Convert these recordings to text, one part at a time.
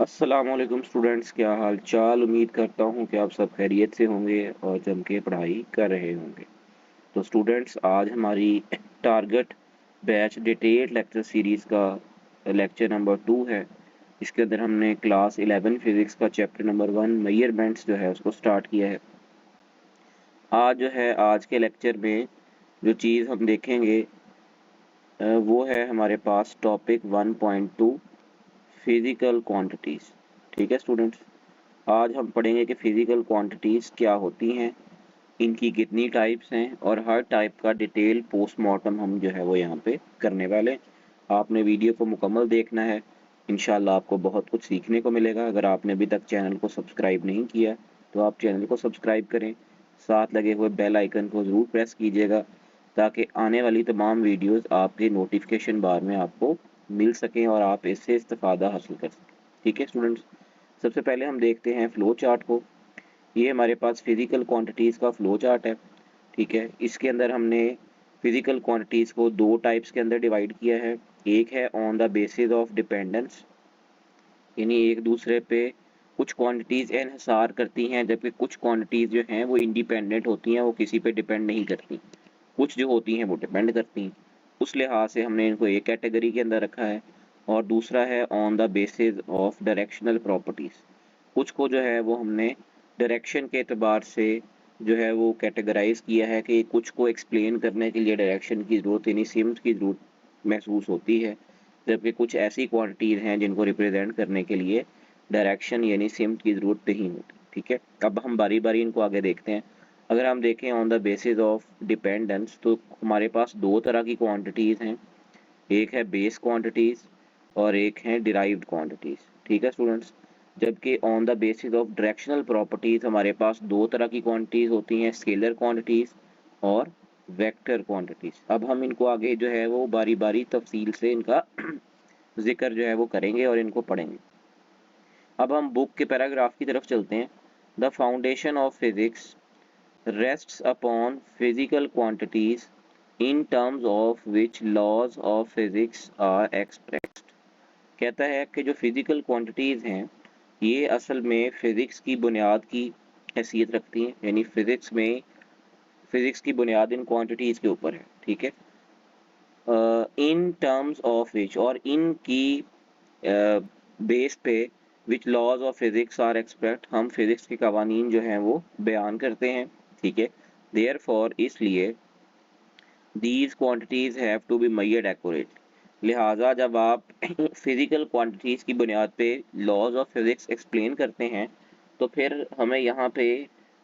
अस्सलामुअलैकुम स्टूडेंट्स, क्या हाल चाल। उम्मीद करता हूँ कि आप सब खैरियत से होंगे और जम के पढ़ाई कर रहे होंगे। तो स्टूडेंट्स, आज हमारी target batch detailed lecture series का लेक्चर नंबर 2 है। इसके अंदर हमने क्लास 11 फिज़िक्स का चैप्टर नंबर 1 मेजरमेंट्स जो है उसको स्टार्ट किया है। आज के लेक्चर में जो चीज़ हम देखेंगे वो है हमारे पास टॉपिक 1.2 फिज़िकल क्वांटिटीज़। ठीक है स्टूडेंट्स, आज हम पढ़ेंगे कि फिज़िकल क्वांटिटीज़ क्या होती हैं, इनकी कितनी टाइप्स हैं और हर टाइप का डिटेल पोस्टमार्टम हम जो है वो यहाँ पे करने वाले हैं। आपने वीडियो को मुकम्मल देखना है, इंशाल्लाह आपको बहुत कुछ सीखने को मिलेगा। अगर आपने अभी तक चैनल को सब्सक्राइब नहीं किया तो आप चैनल को सब्सक्राइब करें, साथ लगे हुए बेल आइकन को ज़रूर प्रेस कीजिएगा ताकि आने वाली तमाम वीडियोस आपके नोटिफिकेशन बार में आपको मिल सकें और आप इससे इस्तेफादा हासिल कर सकें। ठीक है स्टूडेंट्स, सबसे पहले हम देखते हैं फ्लो चार्ट को। ये हमारे पास फिज़िकल क्वांटिटीज़ का फ्लो चार्ट है। ठीक है, इसके अंदर हमने फिज़िकल क्वांटिटीज़ को दो टाइप्स के अंदर डिवाइड किया है। एक है on the basis of dependence, यानी एक दूसरे पे कुछ क्वांटिटीज़ इन्हिसार करती हैं, जबकि कुछ क्वांटिटीज़ जो हैं वो इंडिपेंडेंट होती हैं, वो किसी पे डिपेंड नहीं करती। कुछ जो होती हैं वो डिपेंड करती हैं। उस लिहाज से हमने इनको एक कैटेगरी के अंदर रखा है। और दूसरा है on the basis of directional properties. कुछ को जो है वो हमने डायरेक्शन के एतबार से जो है वो कैटेगराइज किया है कि कुछ को एक्सप्लेन करने के लिए डायरेक्शन की ज़रूरत यानी सिम्स की ज़रूरत महसूस होती है, जबकि कुछ ऐसी क्वांटिटीज़ हैं जिनको रिप्रेजेंट करने के लिए डायरेक्शन यानी सिम्स की ज़रूरत नहीं होती। ठीक है, अब हम बारी बारी इनको आगे देखते हैं। अगर हम देखें on the basis of dependence तो हमारे पास दो तरह की क्वांटिटीज़ हैं, एक है बेस क्वांटिटीज़ और एक है डिराइव्ड क्वांटिटीज़। ठीक है स्टूडेंट्स, जबकि on the basis of directional properties हमारे पास दो तरह की क्वांटिटीज़ होती हैं, स्केलर क्वांटिटीज़ और वेक्टर क्वांटिटीज़। अब हम इनको आगे जो है वो बारी बारी तफसील से इनका जिक्र जो है वो करेंगे और इनको पढ़ेंगे। अब हम बुक के पैराग्राफ की तरफ चलते हैं। The foundation of physics rests upon physical quantities in terms of which laws of physics are expressed। कहता है कि जो फिजिकल क्वांटिटीज़ हैं ये असल में फिज़िक्स की बुनियाद की हैसियत रखती हैं, यानी फिज़िक्स की बुनियाद इन क्वांटिटीज़ के ऊपर है। ठीक है, इन टर्म्स ऑफ विच और इनकी बेस पे which laws of physics are expressed, हम फिज़िक्स के कवानीन जो हैं वो बयान करते हैं। ठीक है, देयरफॉर इसलिए these quantities have to be measured accurate, लिहाजा जब आप फिज़िकल क्वांटिटीज़ की बुनियाद पे लॉज ऑफ फिज़िक्स एक्सप्लेन करते हैं तो फिर हमें यहाँ पे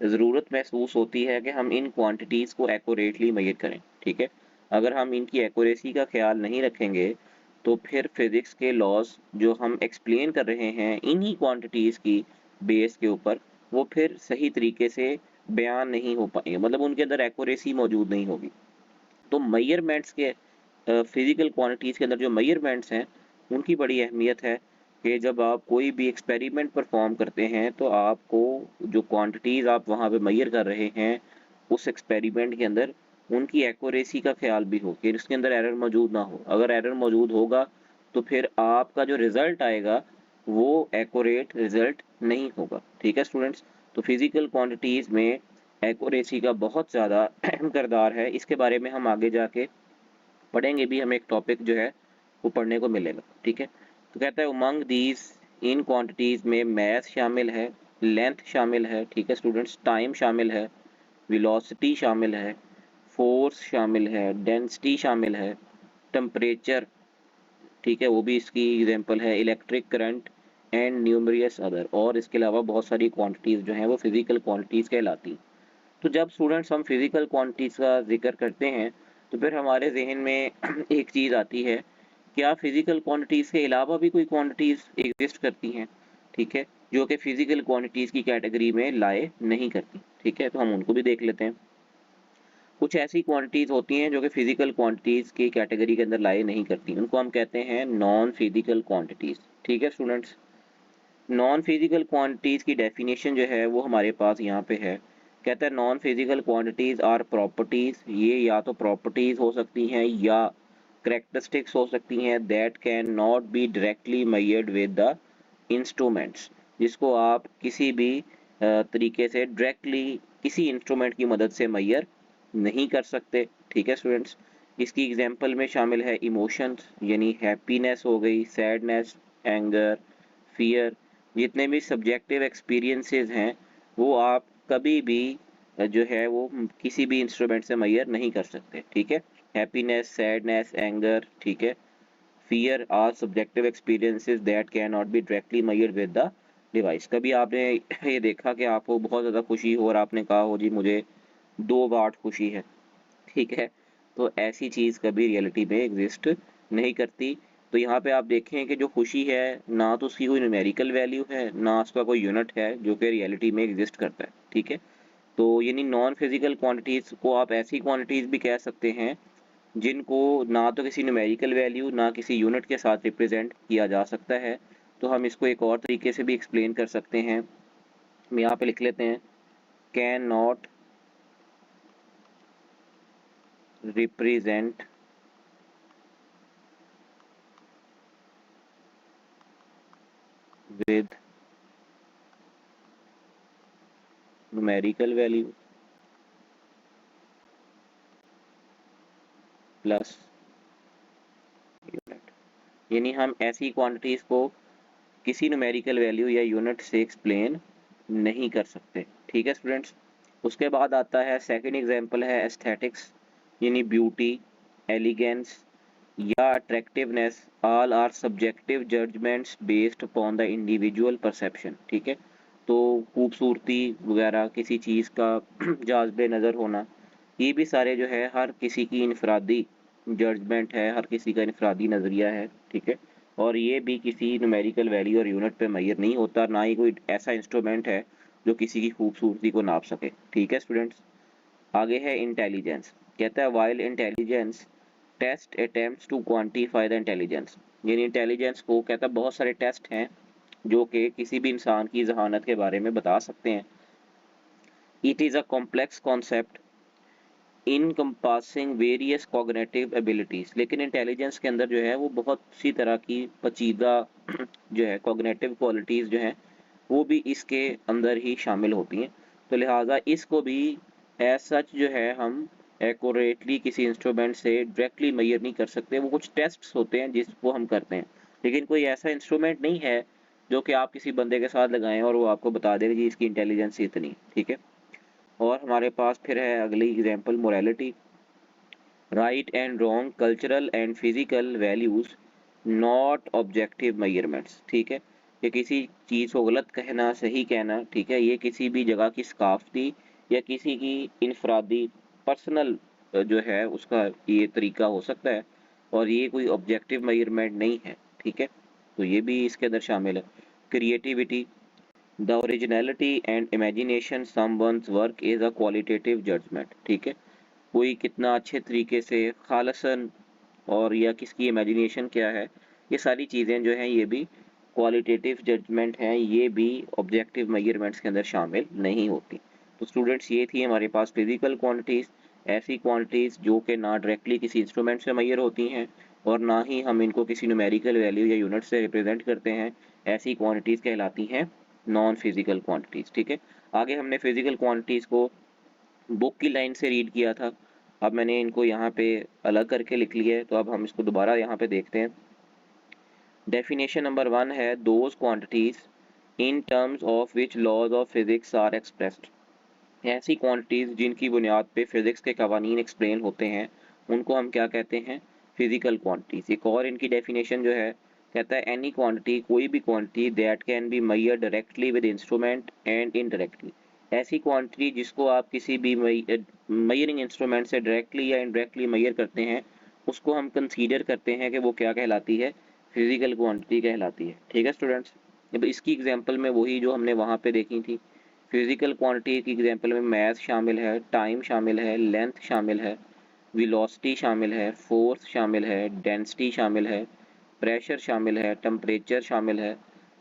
ज़रूरत महसूस होती है कि हम इन क्वांटिटीज़ को एक्यूरेटली मेजर करें। ठीक है, अगर हम इनकी एक्यूरेसी का ख्याल नहीं रखेंगे तो फिर फिज़िक्स के लॉज जो हम एक्सप्लेन कर रहे हैं इन्हीं क्वांटिटीज़ की बेस के ऊपर वो फिर सही तरीके से बयान नहीं हो पाएंगे, मतलब उनके अंदर एक्यूरेसी मौजूद नहीं होगी। तो मेजरमेंट्स के फिजिकल क्वांटिटीज़ के अंदर जो मेजरमेंट्स हैं उनकी बड़ी अहमियत है कि जब आप कोई भी एक्सपेरिमेंट परफॉर्म करते हैं तो आपको जो क्वांटिटीज़ आप वहाँ पे मेजर कर रहे हैं उस एक्सपेरिमेंट के अंदर उनकी एक्यूरेसी का ख्याल भी हो कि इसके अंदर एरर मौजूद ना हो। अगर एरर मौजूद होगा तो फिर आपका जो रिज़ल्ट आएगा वो एक्यूरेट रिज़ल्ट नहीं होगा। ठीक है स्टूडेंट्स, तो फिजिकल क्वांटिटीज़ में एक्यूरेसी का बहुत ज़्यादा अहम किरदार है। इसके बारे में हम आगे जाके पढ़ेंगे भी, हमें एक टॉपिक जो है वो पढ़ने को मिलेगा। ठीक है, तो कहता है उमंग दीज इन क्वांटिटीज़ में मैथ शामिल है, लेंथ शामिल है, ठीक है स्टूडेंट्स, टाइम शामिल है, वेलोसिटी शामिल है, फोर्स शामिल है, डेंसिटी शामिल है, टेम्परेचर, ठीक है वो भी इसकी एग्जांपल है, electric current and numerous other. और इसके अलावा बहुत सारी क्वांटिटीज़ जो हैं वो फिजिकल क्वांटिटीज़ कहलाती हैं। तो जब स्टूडेंट्स हम फिजिकल क्वांटिटीज़ का जिक्र करते हैं तो फिर हमारे जहन में एक चीज़ आती है, क्या फिजिकल क्वांटिटीज़ के अलावा भी कोई क्वांटिटीज़ एग्जिस्ट करती हैं, ठीक है, जो कि फिजिकल क्वांटिटीज़ की कैटेगरी में लाए नहीं करती। ठीक है, तो हम उनको भी देख लेते हैं। कुछ ऐसी क्वांटिटीज़ होती हैं जो कि फिजिकल क्वांटिटीज़ की कैटेगरी के अंदर लाए नहीं करती, उनको हम कहते हैं नॉन फिजिकल क्वांटिटीज़। ठीक है स्टूडेंट्स, नॉन फिजिकल क्वांटिटीज़ की डेफिनेशन जो है वो हमारे पास यहाँ पे है। कहता है non physical quantities are properties, ये या तो प्रॉपर्टीज़ हो सकती हैं या करेक्टरिस्टिक्स हो सकती हैं, that can not be directly measured with the instruments, जिसको आप किसी भी तरीके से डायरेक्टली किसी इंस्ट्रूमेंट की मदद से मेजर नहीं कर सकते। ठीक है स्टूडेंट्स, इसकी एग्जांपल में शामिल है इमोशंस, यानी हैप्पीनेस हो गई, सैडनेस, एंगर, फियर। जितने भी सब्जेक्टिव एक्सपीरियंसेस हैं वो आप कभी भी जो है वो किसी भी इंस्ट्रूमेंट से मेजर नहीं कर सकते। ठीक है, हैप्पीनेस, सैडनेस, एंगर, ठीक है, fear are subjective experiences that can not be directly measured with the device. कभी आपने ये देखा कि आपको बहुत ज़्यादा खुशी हो और आपने कहा हो जी मुझे 2 वाट खुशी है, ठीक है, तो ऐसी चीज़ कभी रियलिटी में एग्जिस्ट नहीं करती। तो यहाँ पे आप देखें कि जो खुशी है ना तो उसकी कोई न्यूमेरिकल वैल्यू है ना उसका कोई यूनिट है जो कि रियलिटी में एग्जिस्ट करता है। ठीक है, तो यानी नॉन फिजिकल क्वांटिटीज़ को आप ऐसी क्वांटिटीज़ भी कह सकते हैं जिनको ना तो किसी न्यूमेरिकल वैल्यू ना किसी यूनिट के साथ रिप्रेजेंट किया जा सकता है। तो हम इसको एक और तरीके से भी एक्सप्लेन कर सकते हैं। हम यहाँ पे लिख लेते हैं, can not represent with numerical value plus unit, यानी हम ऐसी क्वांटिटीज को किसी न्यूमेरिकल वैल्यू या यूनिट से एक्सप्लेन नहीं कर सकते। ठीक है स्टूडेंट्स, उसके बाद आता है सेकंड एग्जांपल है एस्थेटिक्स, यानी ब्यूटी, एलिगेंस या attractiveness all are subjective judgements based upon the individual perception. ठीक है, तो खूबसूरती वगैरह किसी चीज़ का जाज़बे नज़र होना, ये भी सारे जो है हर किसी की इनफरादी जजमेंट है, हर किसी का इनफरादी नज़रिया है। ठीक है, और ये भी किसी न्यूमेरिकल वैल्यू और यूनिट पे मेजर नहीं होता, ना ही कोई ऐसा इंस्ट्रूमेंट है जो किसी की खूबसूरती को नाप सके। ठीक है स्टूडेंट्स, आगे है इंटेलिजेंस। कहता है while intelligence test attempts to quantify the intelligence, यानी इंटेलिजेंस को कहता है बहुत सारे टेस्ट हैं जो कि किसी भी इंसान की जहानत के बारे में बता सकते हैं। It is a complex concept encompassing various cognitive abilities, लेकिन इंटेलिजेंस के अंदर जो है वो बहुत सी तरह की पचीदा जो है कॉग्निटिव क्वालिटीज़ जो हैं वो भी इसके अंदर ही शामिल होती हैं। तो लिहाजा इसको भी एज सच जो है हम एक्यूरेटली किसी इंस्ट्रूमेंट से डायरेक्टली मेजर नहीं कर सकते। वो कुछ टेस्ट्स होते हैं जिसको हम करते हैं, लेकिन कोई ऐसा इंस्ट्रूमेंट नहीं है जो कि आप किसी बंदे के साथ लगाएं और वो आपको बता देगा जी इसकी इंटेलिजेंस इतनी। ठीक है, और हमारे पास फिर है अगली example morality, right and wrong cultural and physical values not objective measurements. ठीक है, कि किसी चीज़ को गलत कहना सही कहना, ठीक है, ये किसी भी जगह की सकाफती या किसी की इनफरादी पर्सनल जो है उसका ये तरीका हो सकता है और ये कोई ऑब्जेक्टिव मेजरमेंट नहीं है। ठीक है, तो ये भी इसके अंदर शामिल है। Creativity, the originality and imagination someone's work is a qualitative judgement. ठीक है, कोई कितना अच्छे तरीके से खालसन और या किसकी इमेजिनेशन क्या है, ये सारी चीज़ें जो हैं ये भी क्वालिटेटिव जजमेंट हैं, ये भी ऑब्जेक्टिव मेजरमेंट्स के अंदर शामिल नहीं होती। तो स्टूडेंट्स ये थी हमारे पास फिजिकल क्वांटिटीज़, ऐसी क्वांटिटीज़ जो कि ना डायरेक्टली किसी इंस्ट्रूमेंट से मेजर होती हैं और ना ही हम इनको किसी न्यूमेरिकल वैल्यू या यूनिट से रिप्रेजेंट करते हैं। ऐसी क्वांटिटीज़ कहलाती हैं नॉन फिजिकल क्वांटिटीज़। ठीक है, आगे हमने फिजिकल क्वांटिटीज़ को बुक की लाइन से रीड किया था, अब मैंने इनको यहाँ पे अलग करके लिख लिया है, तो अब हम इसको दोबारा यहाँ पे देखते हैं। डेफिनेशन नंबर 1 है those quantities in terms of which laws of physics are expressed, ऐसी क्वांटिटीज जिनकी बुनियाद पे फिजिक्स के कवानीन एक्सप्लेन होते हैं उनको हम क्या कहते हैं, फिजिकल क्वांटिटीज। एक और इनकी डेफिनेशन जो है कहता है एनी क्वांटिटी, कोई भी quantity that can be measured directly with instrument and indirectly, ऐसी क्वांटिटी जिसको आप किसी भी मेजरिंग इंस्ट्रूमेंट से डायरेक्टली या इनडायरेक्टली मेजर करते हैं उसको हम कंसीडर करते हैं कि वो क्या कहलाती है, फिजिकल क्वांटिटी कहलाती है। ठीक है स्टूडेंट्स, अब इसकी एग्जांपल में वही जो हमने वहाँ पे देखी थी, फिजिकल क्वांटिटी की एग्जांपल में मैथ शामिल है, टाइम शामिल है, लेंथ शामिल है, वेलोसिटी शामिल है, फोर्स शामिल है, डेंसिटी शामिल है, प्रेशर शामिल है, टेम्परेचर शामिल है,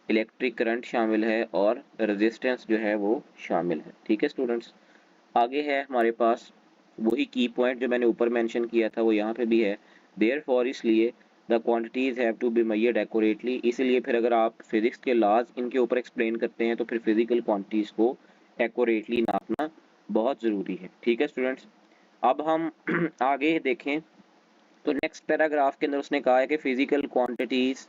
इलेक्ट्रिक करंट शामिल है और रेजिस्टेंस जो है वो शामिल है। ठीक है स्टूडेंट्स, आगे है हमारे पास वही की पॉइंट जो मैंने ऊपर मेंशन किया था वो यहाँ पे भी है। देयरफॉर इसलिए the quantities have to be measured accurately. इसलिए फिर अगर आप फिजिक्स के लॉज इनके ऊपर एक्सप्लेन करते हैं तो फिर फिजिकल क्वांटिटीज को एक्यूरेटली नापना बहुत ज़रूरी है। ठीक है स्टूडेंट्स, अब हम आगे देखें तो नेक्स्ट पैराग्राफ के अंदर उसने कहा है कि physical quantities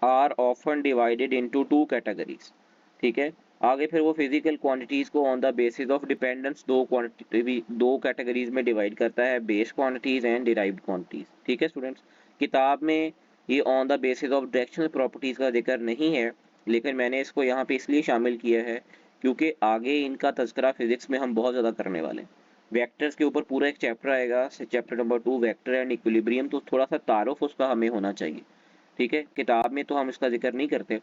are often divided into two categories. ठीक है, आगे फिर वो फिजिकल क्वांटिटीज को on the basis of dependence दो कैटेगरीज में डिवाइड करता है, base quantities and derived quantities. ठीक है स्टूडेंट्स, किताब में ये on the basis of directional properties का जिक्र नहीं है, लेकिन मैंने इसको यहाँ पे इसलिए शामिल किया है क्योंकि आगे इनका तज़किरा फिजिक्स में हम बहुत ज़्यादा करने वाले हैं। वेक्टर्स के ऊपर पूरा एक चैप्टर आएगा, chapter number 2 vector and equilibrium, तो थोड़ा सा तारुफ उसका हमें होना चाहिए। ठीक है, किताब में तो हम इसका जिक्र नहीं करते,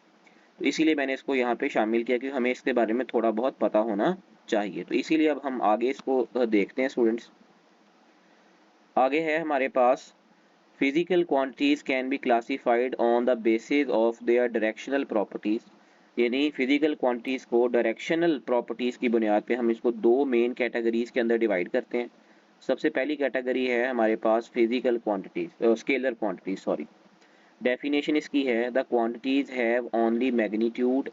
तो इसीलिए मैंने इसको यहाँ पे शामिल किया कि हमें इसके बारे में थोड़ा बहुत पता होना चाहिए। तो इसीलिए अब हम आगे इसको देखते हैं स्टूडेंट्स। आगे है हमारे पास physical quantities can be classified on the basis of their directional properties. यानी फिजिकल क्वांटिटीज को डायरेक्शनल प्रॉपर्टीज की बुनियाद पे हम इसको दो मेन कैटेगरीज के अंदर डिवाइड करते हैं। सबसे पहली कैटेगरी है हमारे पास physical quantities, scalar quantities sorry. Definition इसकी है the quantities have only magnitude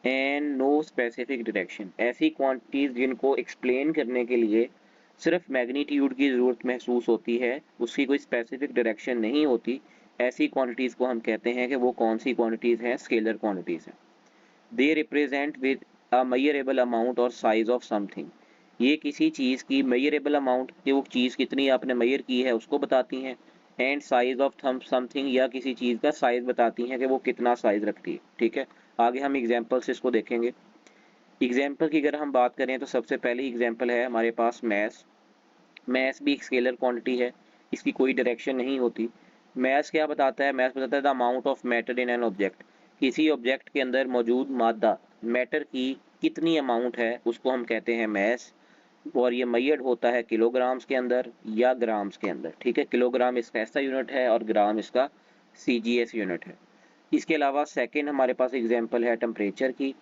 and no specific direction. ऐसी क्वांटिटीज जिनको एक्सप्लेन करने के लिए सिर्फ मैग्नीट्यूड की ज़रूरत महसूस होती है, उसकी कोई स्पेसिफिक डायरेक्शन नहीं होती, ऐसी क्वांटिटीज़ को हम कहते हैं कि वो कौन सी क्वांटिटीज़ हैं, स्केलर क्वांटिटीज़ हैं। They represent with a measurable amount और साइज ऑफ समथिंग। ये किसी चीज़ की मेजरेबल अमाउंट, कि वो चीज़ कितनी आपने मेजर की है उसको बताती हैं, एंड साइज ऑफ समथिंग, या किसी चीज़ का साइज बताती हैं कि वो कितना साइज रखती है। ठीक है, आगे हम एग्जाम्पल से इसको देखेंगे। एग्जाम्पल की अगर हम बात करें तो सबसे पहली एग्जाम्पल है हमारे पास मैथ्स। मैथ्स भी एक स्केलर क्वांटिटी है, इसकी कोई डायरेक्शन नहीं होती। मैथ्स क्या बताता है, मैथ्स बताता है the amount of matter in an object. किसी ऑब्जेक्ट के अंदर मौजूद मादा मैटर की कितनी अमाउंट है उसको हम कहते हैं मैथ्स, और ये मेजर्ड होता है किलोग्राम्स के अंदर या ग्राम्स के अंदर। ठीक है, किलोग्राम इसका ऐसा यूनिट है और ग्राम इसका CGS यूनिट है। इसके अलावा सेकंड हमारे पास एग्जांपल है टेम्परेचर की।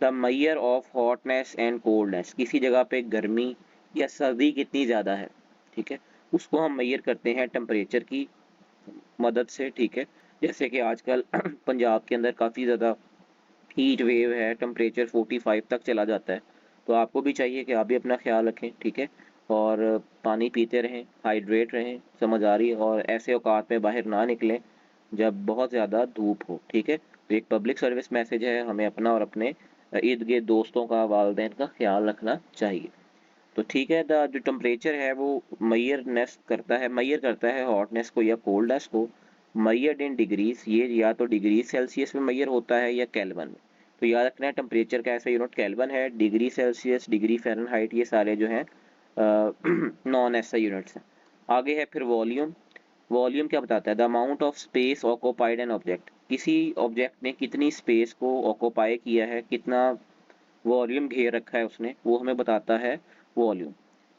The measure of hotness and coldness, किसी जगह पे गर्मी या सर्दी कितनी ज़्यादा है, ठीक है, उसको हम मेजर करते हैं टेम्परेचर की मदद से। ठीक है, जैसे कि आजकल पंजाब के अंदर काफ़ी ज़्यादा हीट वेव है, टेम्परेचर 45 तक चला जाता है, तो आपको भी चाहिए कि आप भी अपना ख्याल रखें। ठीक है, और पानी पीते रहें, हाइड्रेट रहें, समझ आ रही है, और ऐसे औकात में बाहर ना निकलें जब बहुत ज़्यादा धूप हो। ठीक है, तो एक पब्लिक सर्विस मैसेज है, हमें अपना और अपने इर्द गिर्द दोस्तों का, वालिदैन का ख्याल रखना चाहिए। तो ठीक है, जो टेम्परेचर है वो मेजर करता है हॉटनेस को या कोल्डनेस को, मेजर्ड इन डिग्रीज, ये या तो डिग्री सेल्सियस में मेजर होता है या केल्विन में। तो याद रखना है टेम्परेचर का ऐसा यूनिट केल्विन है, डिग्री सेल्सियस, डिग्री फ़ारेनहाइट, ये सारे जो हैं नॉन ऐसा यूनिट्स हैं। आगे है फिर वॉल्यूम। वॉल्यूम क्या बताता है, the amount of space occupied an object. किसी ऑब्जेक्ट ने कितनी स्पेस को ऑक्यूपाई किया है, कितना वॉल्यूम घेर रखा है उसने, वो हमें बताता है वॉल्यूम।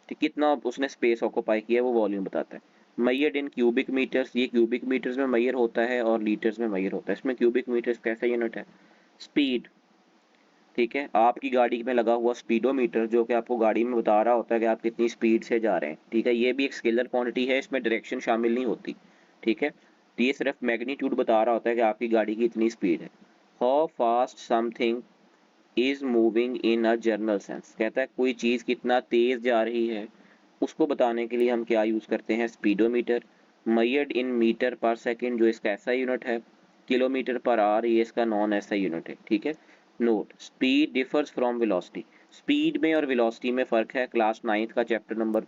तो कितना उसने स्पेस ऑक्यूपाई किया है वो वॉल्यूम बताता है। मेजर्ड इन क्यूबिक मीटर्स, ये क्यूबिक मीटर्स में मेजर होता है और लीटर्स में मेजर होता है। इसमें क्यूबिक मीटर्स कैसा यूनिट है, स्पीड। ठीक है, आपकी गाड़ी में लगा हुआ स्पीडोमीटर जो कि आपको गाड़ी में बता रहा होता है कि आप कितनी स्पीड से जा रहे हैं। ठीक है, ये भी एक स्केलर क्वांटिटी है, इसमें डायरेक्शन शामिल नहीं होती। ठीक है, तो ये सिर्फ मैग्नीट्यूड बता रहा होता है कि आपकी गाड़ी की इतनी स्पीड है। How fast something is moving in a general sense, कहता है कोई चीज़ कितना तेज जा रही है, उसको बताने के लिए हम क्या यूज़ करते हैं, स्पीडोमीटर। मेजर्ड इन मीटर पर सेकंड, जो इसका ऐसा यूनिट है, किलोमीटर पर आवर, ये इसका नॉन ऐसा यूनिट है। ठीक है, note speed differs from velocity, speed में और वेलोसिटी में फ़र्क है। क्लास 9th का चैप्टर नंबर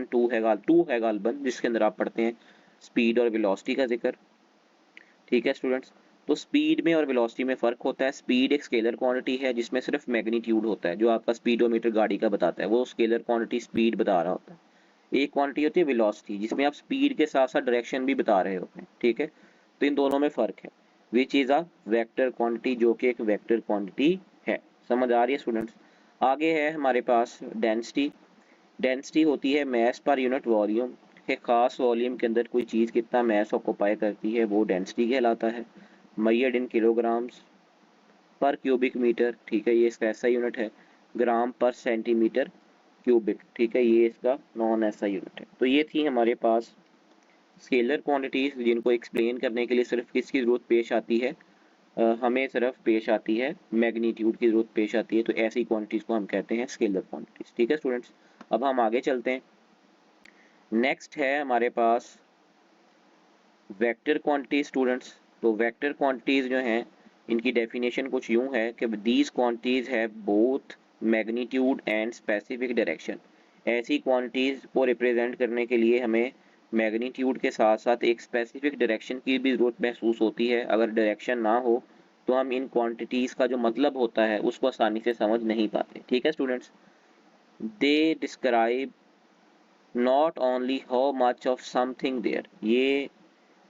2 है गालबन, जिसके अंदर आप पढ़ते हैं स्पीड और वेलोसिटी का जिक्र। ठीक है स्टूडेंट्स, तो स्पीड में और वेलोसिटी में फ़र्क होता है। स्पीड एक स्केलर क्वांटिटी है जिसमें सिर्फ मैग्नीट्यूड होता है, जो आपका स्पीडोमीटर गाड़ी का बताता है वो स्केलर क्वांटिटी स्पीड बता रहा होता है। एक क्वांटिटी होती है वेलोसिटी, जिसमें आप स्पीड के साथ साथ डायरेक्शन भी बता रहे होते हैं। ठीक है, तो इन दोनों में फ़र्क है। Which is a vector quantity, जो कि एक वेक्टर क्वांटिटी है। समझ आ रही है स्टूडेंट्स। आगे है हमारे पास डेंसिटी। डेंसिटी होती है मैस पर यूनिट वॉल्यूम, के खास वॉल्यूम के अंदर कोई चीज़ कितना मैस ऑक्यूपाई करती है वो डेंसिटी कहलाता है। मेजर्ड इन किलोग्राम्स पर क्यूबिक मीटर। ठीक है, ये इसका ऐसा यूनिट है। ग्राम पर सेंटीमीटर क्यूबिक। ठीक है, ये इसका नॉन ऐसा यूनिट है। तो ये थी हमारे पास स्केलर क्वांटिटीज जिनको एक्सप्लेन करने के लिए सिर्फ किसकी ज़रूरत पेश आती है, हमें सिर्फ पेश आती है मैग्नीट्यूड की ज़रूरत पेश आती है। तो ऐसी क्वांटिटीज़ को हम कहते हैं स्केलर क्वांटिटीज़। ठीक है स्टूडेंट्स, अब हम आगे चलते हैं। नेक्स्ट है हमारे पास वेक्टर क्वांटिटीज स्टूडेंट्स। तो वेक्टर क्वांटिटीज़ जो हैं इनकी डेफिनेशन कुछ यूँ है कि दीज क्वांटिटीज़ है both magnitude and specific direction. ऐसी क्वांटिटीज़ को रिप्रेजेंट करने के लिए हमें मैग्नीट्यूड के साथ साथ एक स्पेसिफिक डायरेक्शन की भी ज़रूरत महसूस होती है। अगर डायरेक्शन ना हो तो हम इन क्वांटिटीज़ का जो मतलब होता है उसको आसानी से समझ नहीं पाते। ठीक है students, they describe not only how much of something there, ये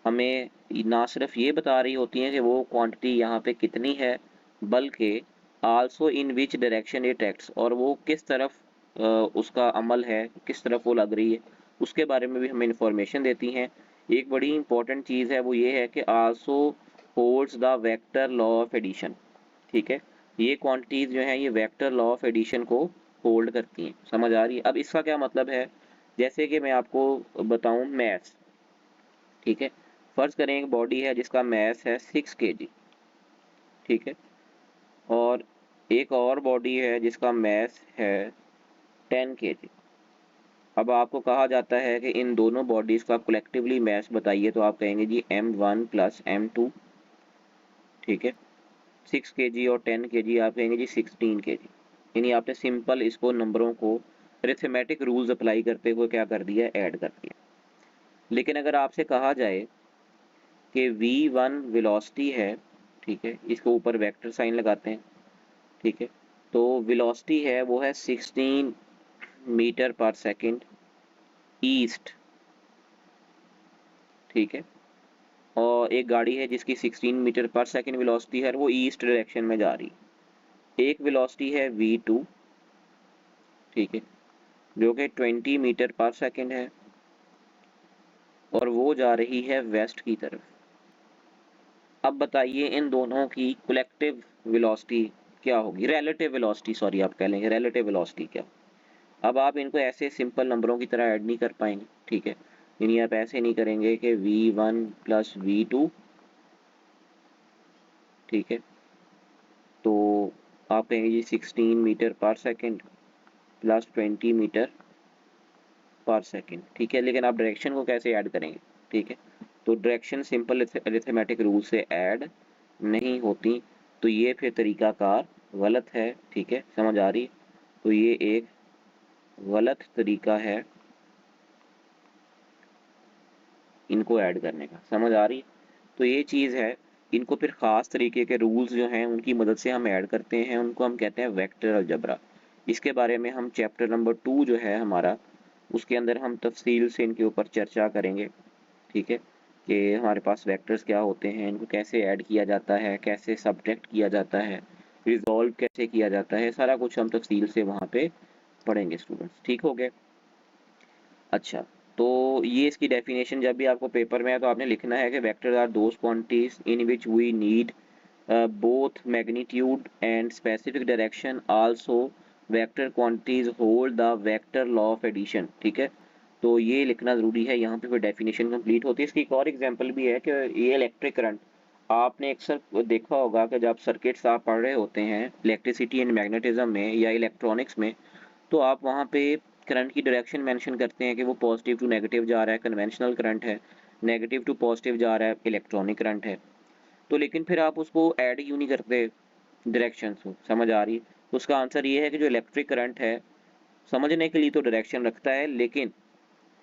हमें ना सिर्फ ये बता रही होती हैं कि वो क्वांटिटी यहाँ पे कितनी है, बल्कि also in which direction it acts, और वो किस तरफ उसका अमल है, किस तरफ वो लग रही है, उसके बारे में भी हमें इंफॉर्मेशन देती हैं। एक बड़ी इंपॉर्टेंट चीज़ है वो ये है कि also holds the vector law of addition. ठीक है, ये क्वांटिटीज जो हैं ये वेक्टर लॉ ऑफ एडिशन को होल्ड करती हैं। समझ आ रही है? अब इसका क्या मतलब है, जैसे कि मैं आपको बताऊं मैथ। ठीक है, फर्ज करें एक बॉडी है जिसका मैस है 6 kg। ठीक है, और एक और बॉडी है जिसका मैस है 10 kg। अब आपको कहा जाता है कि इन दोनों बॉडीज का कलेक्टिवली मैस बताइए, तो आप कहेंगे जी m1 प्लस m2। ठीक है, 6 kg और 10 kg आप कहेंगे जी 16 kg। यानी आपने सिंपल इसको नंबरों को अरिथमेटिक रूल्स अप्लाई करते हुए क्या कर दिया, ऐड कर दिया। लेकिन अगर आपसे कहा जाए कि v1 वेलोसिटी है, ठीक है, इसके ऊपर वेक्टर साइन लगाते हैं। ठीक है, तो वेलोसिटी है वो है 16 मीटर पर सेकंड ईस्ट। ठीक है, और एक गाड़ी है जिसकी 16 मीटर पर सेकंड वेलोसिटी है, वो ईस्ट डायरेक्शन में जा रही है। एक वेलोसिटी है v2, ठीक है, जो कि 20 मीटर पर सेकंड है और वो जा रही है वेस्ट की तरफ। अब बताइए इन दोनों की कलेक्टिव वेलोसिटी क्या होगी, रिलेटिव वेलोसिटी, सॉरी आप कह लेंगे रिलेटिव वेलोसिटी क्या। अब आप इनको ऐसे सिंपल नंबरों की तरह ऐड नहीं कर पाएंगे। ठीक है, यानी आप ऐसे नहीं करेंगे कि v1 प्लस v2। ठीक है, तो आप कहेंगे जी 16 मीटर पर सेकंड प्लस 20 मीटर पर सेकंड। ठीक है, लेकिन आप डायरेक्शन को कैसे ऐड करेंगे। ठीक है, तो डायरेक्शन सिंपल अरिथमेटिक रूल से ऐड नहीं होती, तो ये फिर तरीकाकार गलत है। ठीक है, समझ आ रही है? तो ये एक गलत तरीका है इनको ऐड करने का। समझ आ रही है? तो ये चीज़ है, इनको फिर ख़ास तरीके के रूल्स जो हैं उनकी मदद से हम ऐड करते हैं, उनको हम कहते हैं वेक्टर अलजेब्रा। इसके बारे में हम चैप्टर नंबर 2 जो है हमारा, उसके अंदर हम तफसील से इनके ऊपर चर्चा करेंगे। ठीक है, कि हमारे पास वेक्टर्स क्या होते हैं, इनको कैसे ऐड किया जाता है, कैसे सब्ट्रैक्ट किया जाता है, रिजॉल्व कैसे किया जाता है, सारा कुछ हम तफसील से वहाँ पे पढ़ेंगे स्टूडेंट्स। ठीक हो गया? अच्छा, तो ये इसकी डेफिनेशन जब भी आपको पेपर में है तो आपने लिखना है कि vector are those quantities in which we need both magnitude and specific direction, also vector quantities hold the vector law of addition. ठीक है, तो ये लिखना ज़रूरी है, यहाँ पे फिर डेफिनेशन कंप्लीट होती है। इसकी एक और एग्जांपल भी है कि ये इलेक्ट्रिक करंट, आपने अक्सर देखा होगा कि जब सर्किट्स आप पढ़ रहे होते हैं इलेक्ट्रिसिटी एंड मैग्नेटिज्म में या इलेक्ट्रॉनिक्स में, तो आप वहाँ पे करंट की डायरेक्शन मेंशन करते हैं कि वो पॉजिटिव टू नेगेटिव जा रहा है, कन्वेंशनल करंट है, नेगेटिव टू पॉजिटिव जा रहा है, इलेक्ट्रॉनिक करंट है। तो लेकिन फिर आप उसको ऐड क्यों नहीं करते डायरेक्शन को। समझ आ रही है? तो उसका आंसर ये है कि जो इलेक्ट्रिक करंट है समझने के लिए तो डायरेक्शन रखता है, लेकिन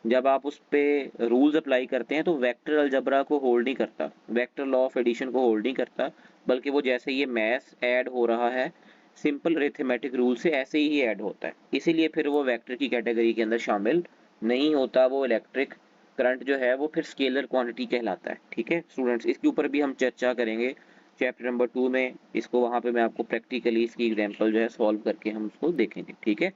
जब आप उस पर रूल्स अप्लाई करते हैं तो वेक्टर अलजबरा को होल्ड नहीं करता, वेक्टर लॉ ऑफ एडिशन को होल्ड नहीं करता, बल्कि वो जैसे ये मैथ्स ऐड हो रहा है सिंपल अरिथमेटिक रूल से ऐसे ही ऐड होता है, इसीलिए फिर वो वेक्टर की कैटेगरी के अंदर शामिल नहीं होता। वो इलेक्ट्रिक करंट जो है वो फिर स्केलर क्वांटिटी कहलाता है। ठीक है स्टूडेंट्स, इसके ऊपर भी हम चर्चा करेंगे चैप्टर नंबर 2 में। इसको वहाँ पे मैं आपको प्रैक्टिकली इसकी एग्जाम्पल जो है सॉल्व करके हम उसको देखेंगे। ठीक है,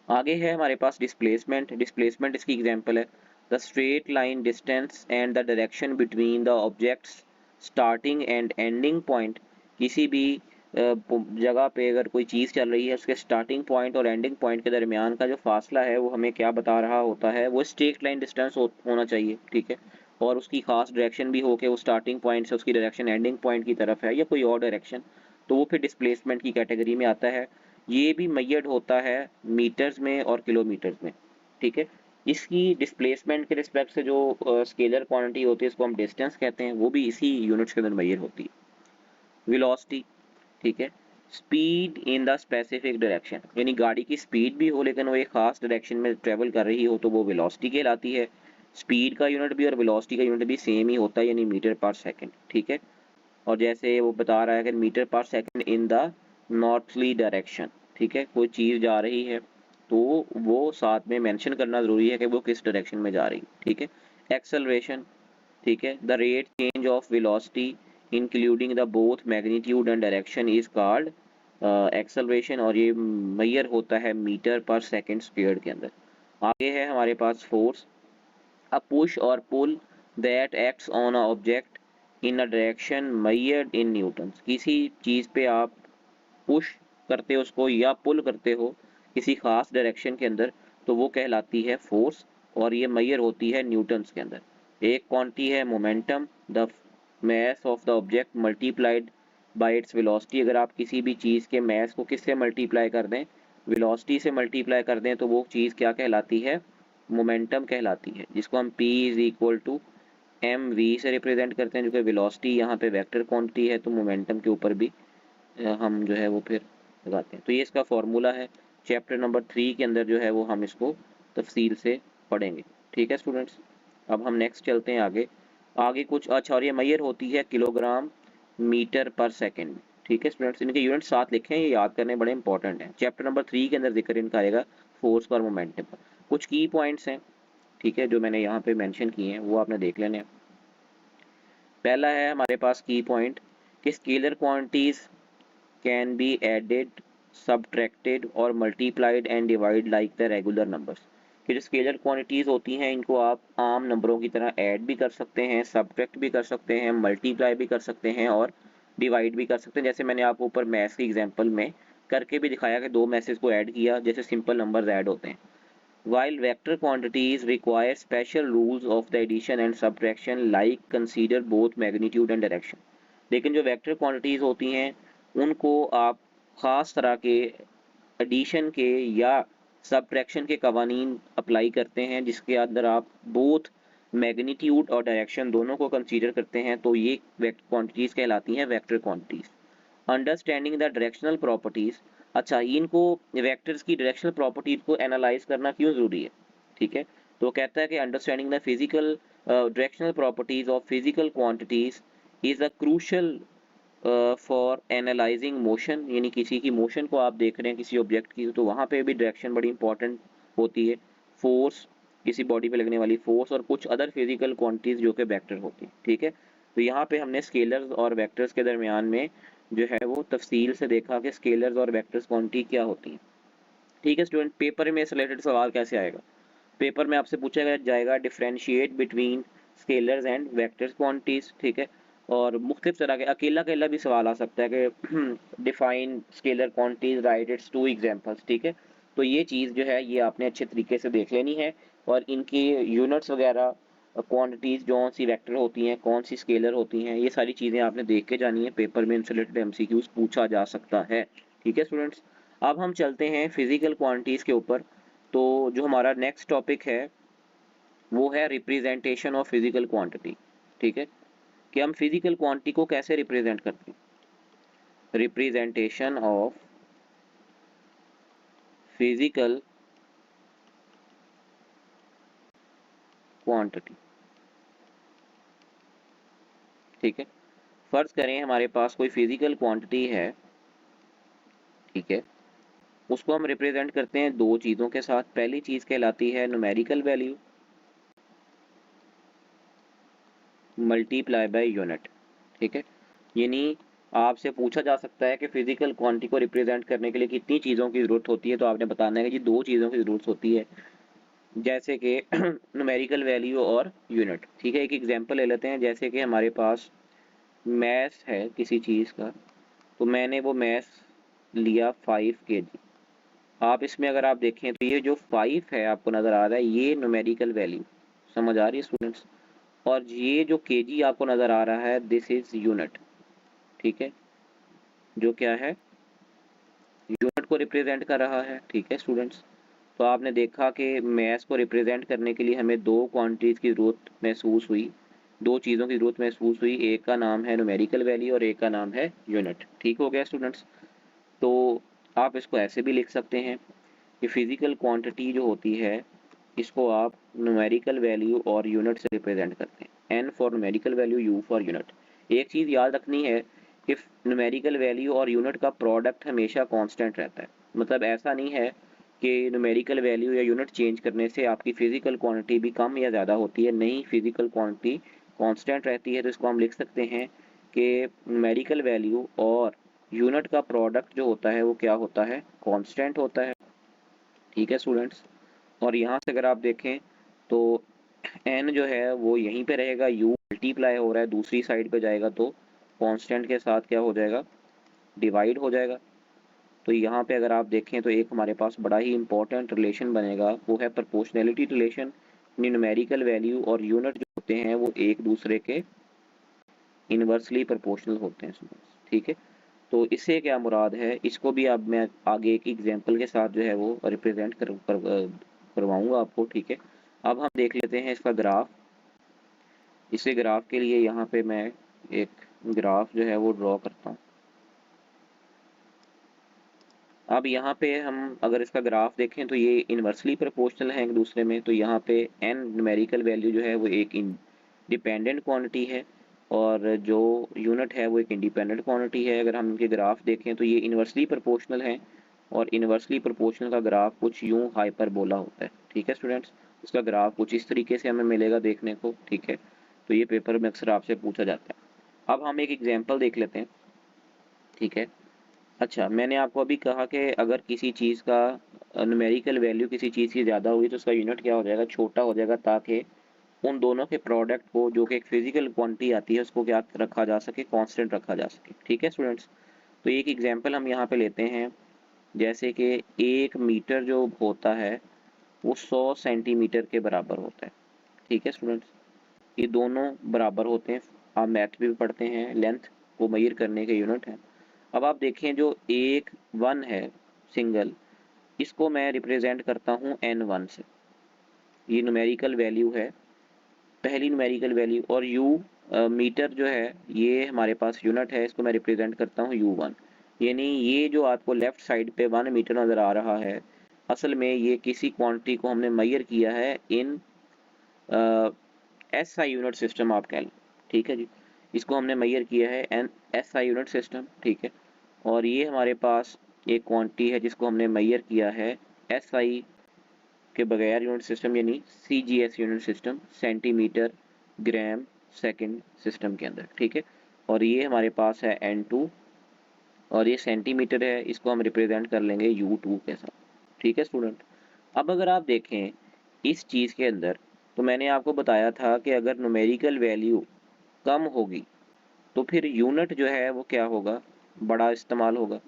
आगे है हमारे पास डिस्प्लेसमेंट। डिस्प्लेसमेंट इसकी एग्जांपल है the straight line distance and the direction between the objects starting and ending point. किसी भी जगह पे अगर कोई चीज़ चल रही है, उसके स्टार्टिंग पॉइंट और एंडिंग पॉइंट के दरमियान का जो फासला है वो हमें क्या बता रहा होता है, वो स्ट्रेट लाइन डिस्टेंस होना चाहिए, ठीक है। और उसकी खास डायरेक्शन भी हो कि वो स्टार्टिंग पॉइंट से उसकी डायरेक्शन एंडिंग पॉइंट की तरफ है या कोई और डायरेक्शन, तो वो फिर डिस्प्लेसमेंट की कैटेगरी में आता है। ये भी मेजर्ड होता है मीटर्स में और किलोमीटर्स में, ठीक है। इसकी डिस्प्लेसमेंट के रिस्पेक्ट से जो स्केलर क्वांटिटी होती है, इसको हम डिस्टेंस कहते हैं, वो भी इसी यूनिट्स के अंदर मेजर होती है। वेलोसिटी, ठीक है, speed in the specific direction, यानी गाड़ी की स्पीड भी हो लेकिन वो एक खास डायरेक्शन में ट्रेवल कर रही हो तो वो वेलोसिटी कहलाती है। स्पीड का यूनिट भी और वेलोसिटी का यूनिट भी सेम ही होता है, यानी मीटर पर सेकंड, ठीक है। और जैसे वो बता रहा है कि मीटर पर सेकंड इन द नॉर्थली डायरेक्शन, ठीक है, कोई चीज़ जा रही है तो वो साथ में मेंशन करना ज़रूरी है कि वो किस डायरेक्शन में जा रही है, ठीक है। एक्सेलरेशन, ठीक है, the rate change of velocity including the both magnitude and direction is called acceleration, और ये मेजर होता है मीटर पर सेकंड स्क्वायर्ड के अंदर। आगे है हमारे पास फोर्स, अ पुश और pull that acts on a object in a direction measured in newtons, किसी चीज़ पे आप पुश करते हो उसको या पुल करते हो किसी खास डायरेक्शन के अंदर, तो वो कहलाती है फोर्स, और ये मेजर होती है न्यूटन्स के अंदर। एक क्वांटिटी है momentum, the mass of the object multiplied by its velocity, अगर आप किसी भी चीज़ के मास को किससे मल्टीप्लाई कर दें, वेलोसिटी से मल्टीप्लाई कर दें, तो वो चीज़ क्या कहलाती है, मोमेंटम कहलाती है, जिसको हम p is equal to M V से रिप्रेजेंट करते हैं, जो कि वेलोसिटी यहाँ पे वेक्टर क्वांटिटी है, तो मोमेंटम के ऊपर भी हम जो है वो फिर लगाते हैं। तो ये इसका फॉर्मूला है, चैप्टर नंबर 3 के अंदर जो है वो हम इसको तफसील से पढ़ेंगे, ठीक है स्टूडेंट्स। अब हम नेक्स्ट चलते हैं आगे। आगे कुछ अच्छा, और ये मेजर होती है किलोग्राम मीटर पर सेकेंड, ठीक है स्टूडेंट्स। इनके यूनिट साथ लिखे हैं, ये याद करने बड़े इंपॉर्टेंट हैं। चैप्टर नंबर 3 के अंदर जिक्र इनका आएगा फोर्स और मोमेंटम पर। कुछ की पॉइंट्स हैं, ठीक है, जो मैंने यहाँ पे मेंशन किए हैं वो आपने देख लेने हैं। पहला है हमारे पास की पॉइंट कि scalar quantities can be added, subtracted और multiplied and divide like the regular numbers, कि जो स्केलर क्वांटिटीज़ होती हैं इनको आप आम नंबरों की तरह ऐड भी कर सकते हैं, सब्ट्रैक्ट भी कर सकते हैं, मल्टीप्लाई भी कर सकते हैं और डिवाइड भी कर सकते हैं। जैसे मैंने आपको ऊपर मैथ्स की एग्जांपल में करके भी दिखाया कि दो मैसेज को ऐड किया, जैसे सिंपल नंबर्स ऐड होते हैं। While vector quantities require special rules of the addition and subtraction like consider both magnitude and direction, लेकिन जो वेक्टर क्वांटिटीज़ होती हैं उनको आप ख़ास तरह के एडिशन के या सब्ट्रैक्शन के कवानीन अप्लाई करते हैं, जिसके अंदर आप बोथ मैग्नीट्यूड और डायरेक्शन दोनों को कंसीडर करते हैं, तो ये वेक्टर क्वांटिटीज़ कहलाती हैं vector quantities. Understanding the directional properties, अच्छा इनको वेक्टर्स की डायरेक्शनल प्रॉपर्टीज को एनालाइज करना क्यों ज़रूरी है, ठीक है। तो कहता है कि understanding the physical directional properties of physical quantities is a crucial for analysing motion, यानी किसी की मोशन को आप देख रहे हैं किसी ऑब्जेक्ट की, तो वहाँ पे भी डायरेक्शन बड़ी इंपॉर्टेंट होती है। फोर्स, किसी बॉडी पे लगने वाली फोर्स, और कुछ अदर फिजिकल क्वांटिटीज जो कि वेक्टर होती हैं, ठीक है। तो यहाँ पे हमने स्केलर्स और वेक्टर्स के दरमियान में जो है वो तफसील से देखा कि स्केलर्स और वेक्टर्स क्वांटिटी क्या होती हैं, ठीक है स्टूडेंट। पेपर में इस रिलेटेड सवाल कैसे आएगा, पेपर में आपसे पूछा जाएगा differentiate between scalars and vectors quantities, ठीक है। और मुख्तलिफ तरह के अकेला अकेला भी सवाल आ सकता है कि define scalar quantities, right it's to examples, ठीक है। तो ये चीज़ जो है ये आपने अच्छे तरीके से देख लेनी है, और इनकी यूनिट्स वगैरह, क्वांटिटीज़ कौन सी वेक्टर होती हैं, कौन सी स्केलर होती हैं, ये सारी चीज़ें आपने देख के जानी है। पेपर में इनसे रिलेटेड एमसीक्यूज पूछा जा सकता है, ठीक है स्टूडेंट्स। अब हम चलते हैं फिजिकल क्वांटिटीज़ के ऊपर। तो जो हमारा नेक्स्ट टॉपिक है वो है रिप्रेजेंटेशन ऑफ फिजिकल क्वांटिटी, ठीक है, कि हम फिजिकल क्वांटिटी को कैसे रिप्रेजेंट करते हैं। रिप्रेजेंटेशन ऑफ फिजिकल क्वांटिटी, ठीक है। फर्ज करें हमारे पास कोई फिजिकल क्वांटिटी है, ठीक है, उसको हम रिप्रेजेंट करते हैं दो चीज़ों के साथ। पहली चीज़ कहलाती है numerical value multiply by unit, ठीक है। यानी आपसे पूछा जा सकता है कि फिजिकल क्वांटिटी को रिप्रेजेंट करने के लिए कितनी चीज़ों की ज़रूरत होती है, तो आपने बताना है कि जी दो चीज़ों की ज़रूरत होती है, जैसे कि न्यूमेरिकल वैल्यू और यूनिट, ठीक है। एक एग्जांपल ले लेते हैं, जैसे कि हमारे पास मैस है किसी चीज़ का, तो मैंने वो मैस लिया 5 kg। आप इसमें अगर आप देखें तो ये जो 5 है आपको नज़र आ रहा है, ये न्यूमेरिकल वैल्यू, समझ आ रही है स्टूडेंट्स। और ये जो केजी आपको नज़र आ रहा है, दिस इज यूनिट, ठीक है, जो क्या है, यूनिट को रिप्रेजेंट कर रहा है, ठीक है स्टूडेंट्स। तो आपने देखा कि मैस को रिप्रेजेंट करने के लिए हमें दो क्वांटिटीज़ की ज़रूरत महसूस हुई, दो चीज़ों की ज़रूरत महसूस हुई, एक का नाम है न्यूमेरिकल वैल्यू और एक का नाम है यूनिट। ठीक हो गया स्टूडेंट्स। तो आप इसको ऐसे भी लिख सकते हैं कि फिजिकल क्वांटिटी जो होती है इसको आप न्यूमेरिकल वैल्यू और यूनिट से रिप्रेजेंट करते हैं, n for numerical value, u for unit. एक चीज़ याद रखनी है कि न्यूमेरिकल वैल्यू और यूनिट का प्रोडक्ट हमेशा कांस्टेंट रहता है। मतलब ऐसा नहीं है कि न्यूमेरिकल वैल्यू या यूनिट चेंज करने से आपकी फिजिकल क्वांटिटी भी कम या ज़्यादा होती है, नहीं, फिजिकल क्वांटिटी कांस्टेंट रहती है। तो इसको हम लिख सकते हैं कि न्यूमेरिकल वैल्यू और यूनिट का प्रोडक्ट जो होता है वो क्या होता है, कांस्टेंट होता है। ठीक है स्टूडेंट्स। और यहाँ से अगर आप देखें तो n जो है वो यहीं पे रहेगा, u मल्टीप्लाई हो रहा है, दूसरी साइड पे जाएगा तो कांस्टेंट के साथ क्या हो जाएगा, डिवाइड हो जाएगा। तो यहाँ पे अगर आप देखें तो एक हमारे पास बड़ा ही इंपॉर्टेंट रिलेशन बनेगा, वो है प्रोपोर्शनैलिटी रिलेशन। न्यूमेरिकल वैल्यू और यूनिट जो होते हैं वो एक दूसरे के इनवर्सली प्रोपोर्शनल होते हैं स्टूडेंट्स, ठीक है। तो इससे क्या मुराद है, इसको भी अब मैं आगे एक एग्जांपल के साथ जो है वो रिप्रेजेंट करवाऊंगा आपको, ठीक है। अब हम देख लेते हैं इसका ग्राफ। इसे ग्राफ के लिए यहाँ पे मैं एक ग्राफ जो है वो ड्रॉ करता हूँ। अब यहाँ पे हम अगर इसका ग्राफ देखें तो ये इनवर्सली प्रोपोर्शनल है एक दूसरे में। तो यहाँ पे n न्यूमेरिकल वैल्यू जो है वो एक डिपेंडेंट क्वांटिटी है और जो यूनिट है वो एक इंडिपेंडेंट क्वांटिटी है। अगर हम इनके ग्राफ देखें तो ये इनवर्सली प्रोपोर्शनल है और इनवर्सली प्रोपोर्शनल का ग्राफ कुछ यूं हाइपरबोला होता है, ठीक है स्टूडेंट्स। इसका ग्राफ कुछ इस तरीके से हमें मिलेगा देखने को, ठीक है। तो ये पेपर में अक्सर आपसे पूछा जाता है। अब हम एक एग्जाम्पल देख लेते हैं, ठीक है। अच्छा, मैंने आपको अभी कहा कि अगर किसी चीज़ का न्यूमेरिकल वैल्यू किसी चीज़ की ज़्यादा होगी तो उसका यूनिट क्या हो जाएगा, छोटा हो जाएगा, ताकि उन दोनों के प्रोडक्ट को, जो कि एक फिजिकल क्वांटिटी आती है, उसको क्या रखा जा सके, कांस्टेंट रखा जा सके, ठीक है स्टूडेंट्स। तो एक एग्जांपल हम यहाँ पे लेते हैं, जैसे कि 1 मीटर जो होता है वो 100 सेंटीमीटर के बराबर होता है, ठीक है स्टूडेंट्स। ये दोनों बराबर होते हैं, आप मैथ भी पढ़ते हैं, लेंथ को मेजर करने के यूनिट है। अब आप देखें जो एक 1 है सिंगल, इसको मैं रिप्रेजेंट करता हूँ n1 से। ये न्यूमेरिकल वैल्यू है, पहली न्यूमेरिकल वैल्यू। और u मीटर जो है ये हमारे पास यूनिट है, इसको मैं रिप्रेजेंट करता हूँ u1। यानी ये जो आपको लेफ्ट साइड पे 1 मीटर नज़र आ रहा है, असल में ये किसी क्वांटिटी को हमने मेजर किया है इन SI यूनिट सिस्टम आप कह लें, ठीक है जी। इसको हमने मेजर किया है एन SI यूनिट सिस्टम, ठीक है। और ये हमारे पास एक क्वांटिटी है जिसको हमने मेजर किया है SI के बगैर यूनिट सिस्टम, यानी CGS unit system, centimetre gram second system के अंदर, ठीक है। और ये हमारे पास है N2 और ये सेंटीमीटर है, इसको हम रिप्रेजेंट कर लेंगे U2 के साथ, ठीक है स्टूडेंट। अब अगर आप देखें इस चीज़ के अंदर, तो मैंने आपको बताया था कि अगर न्यूमेरिकल वैल्यू कम होगी तो फिर यूनिट जो है वो क्या होगा, बड़ा इस्तेमाल होगा,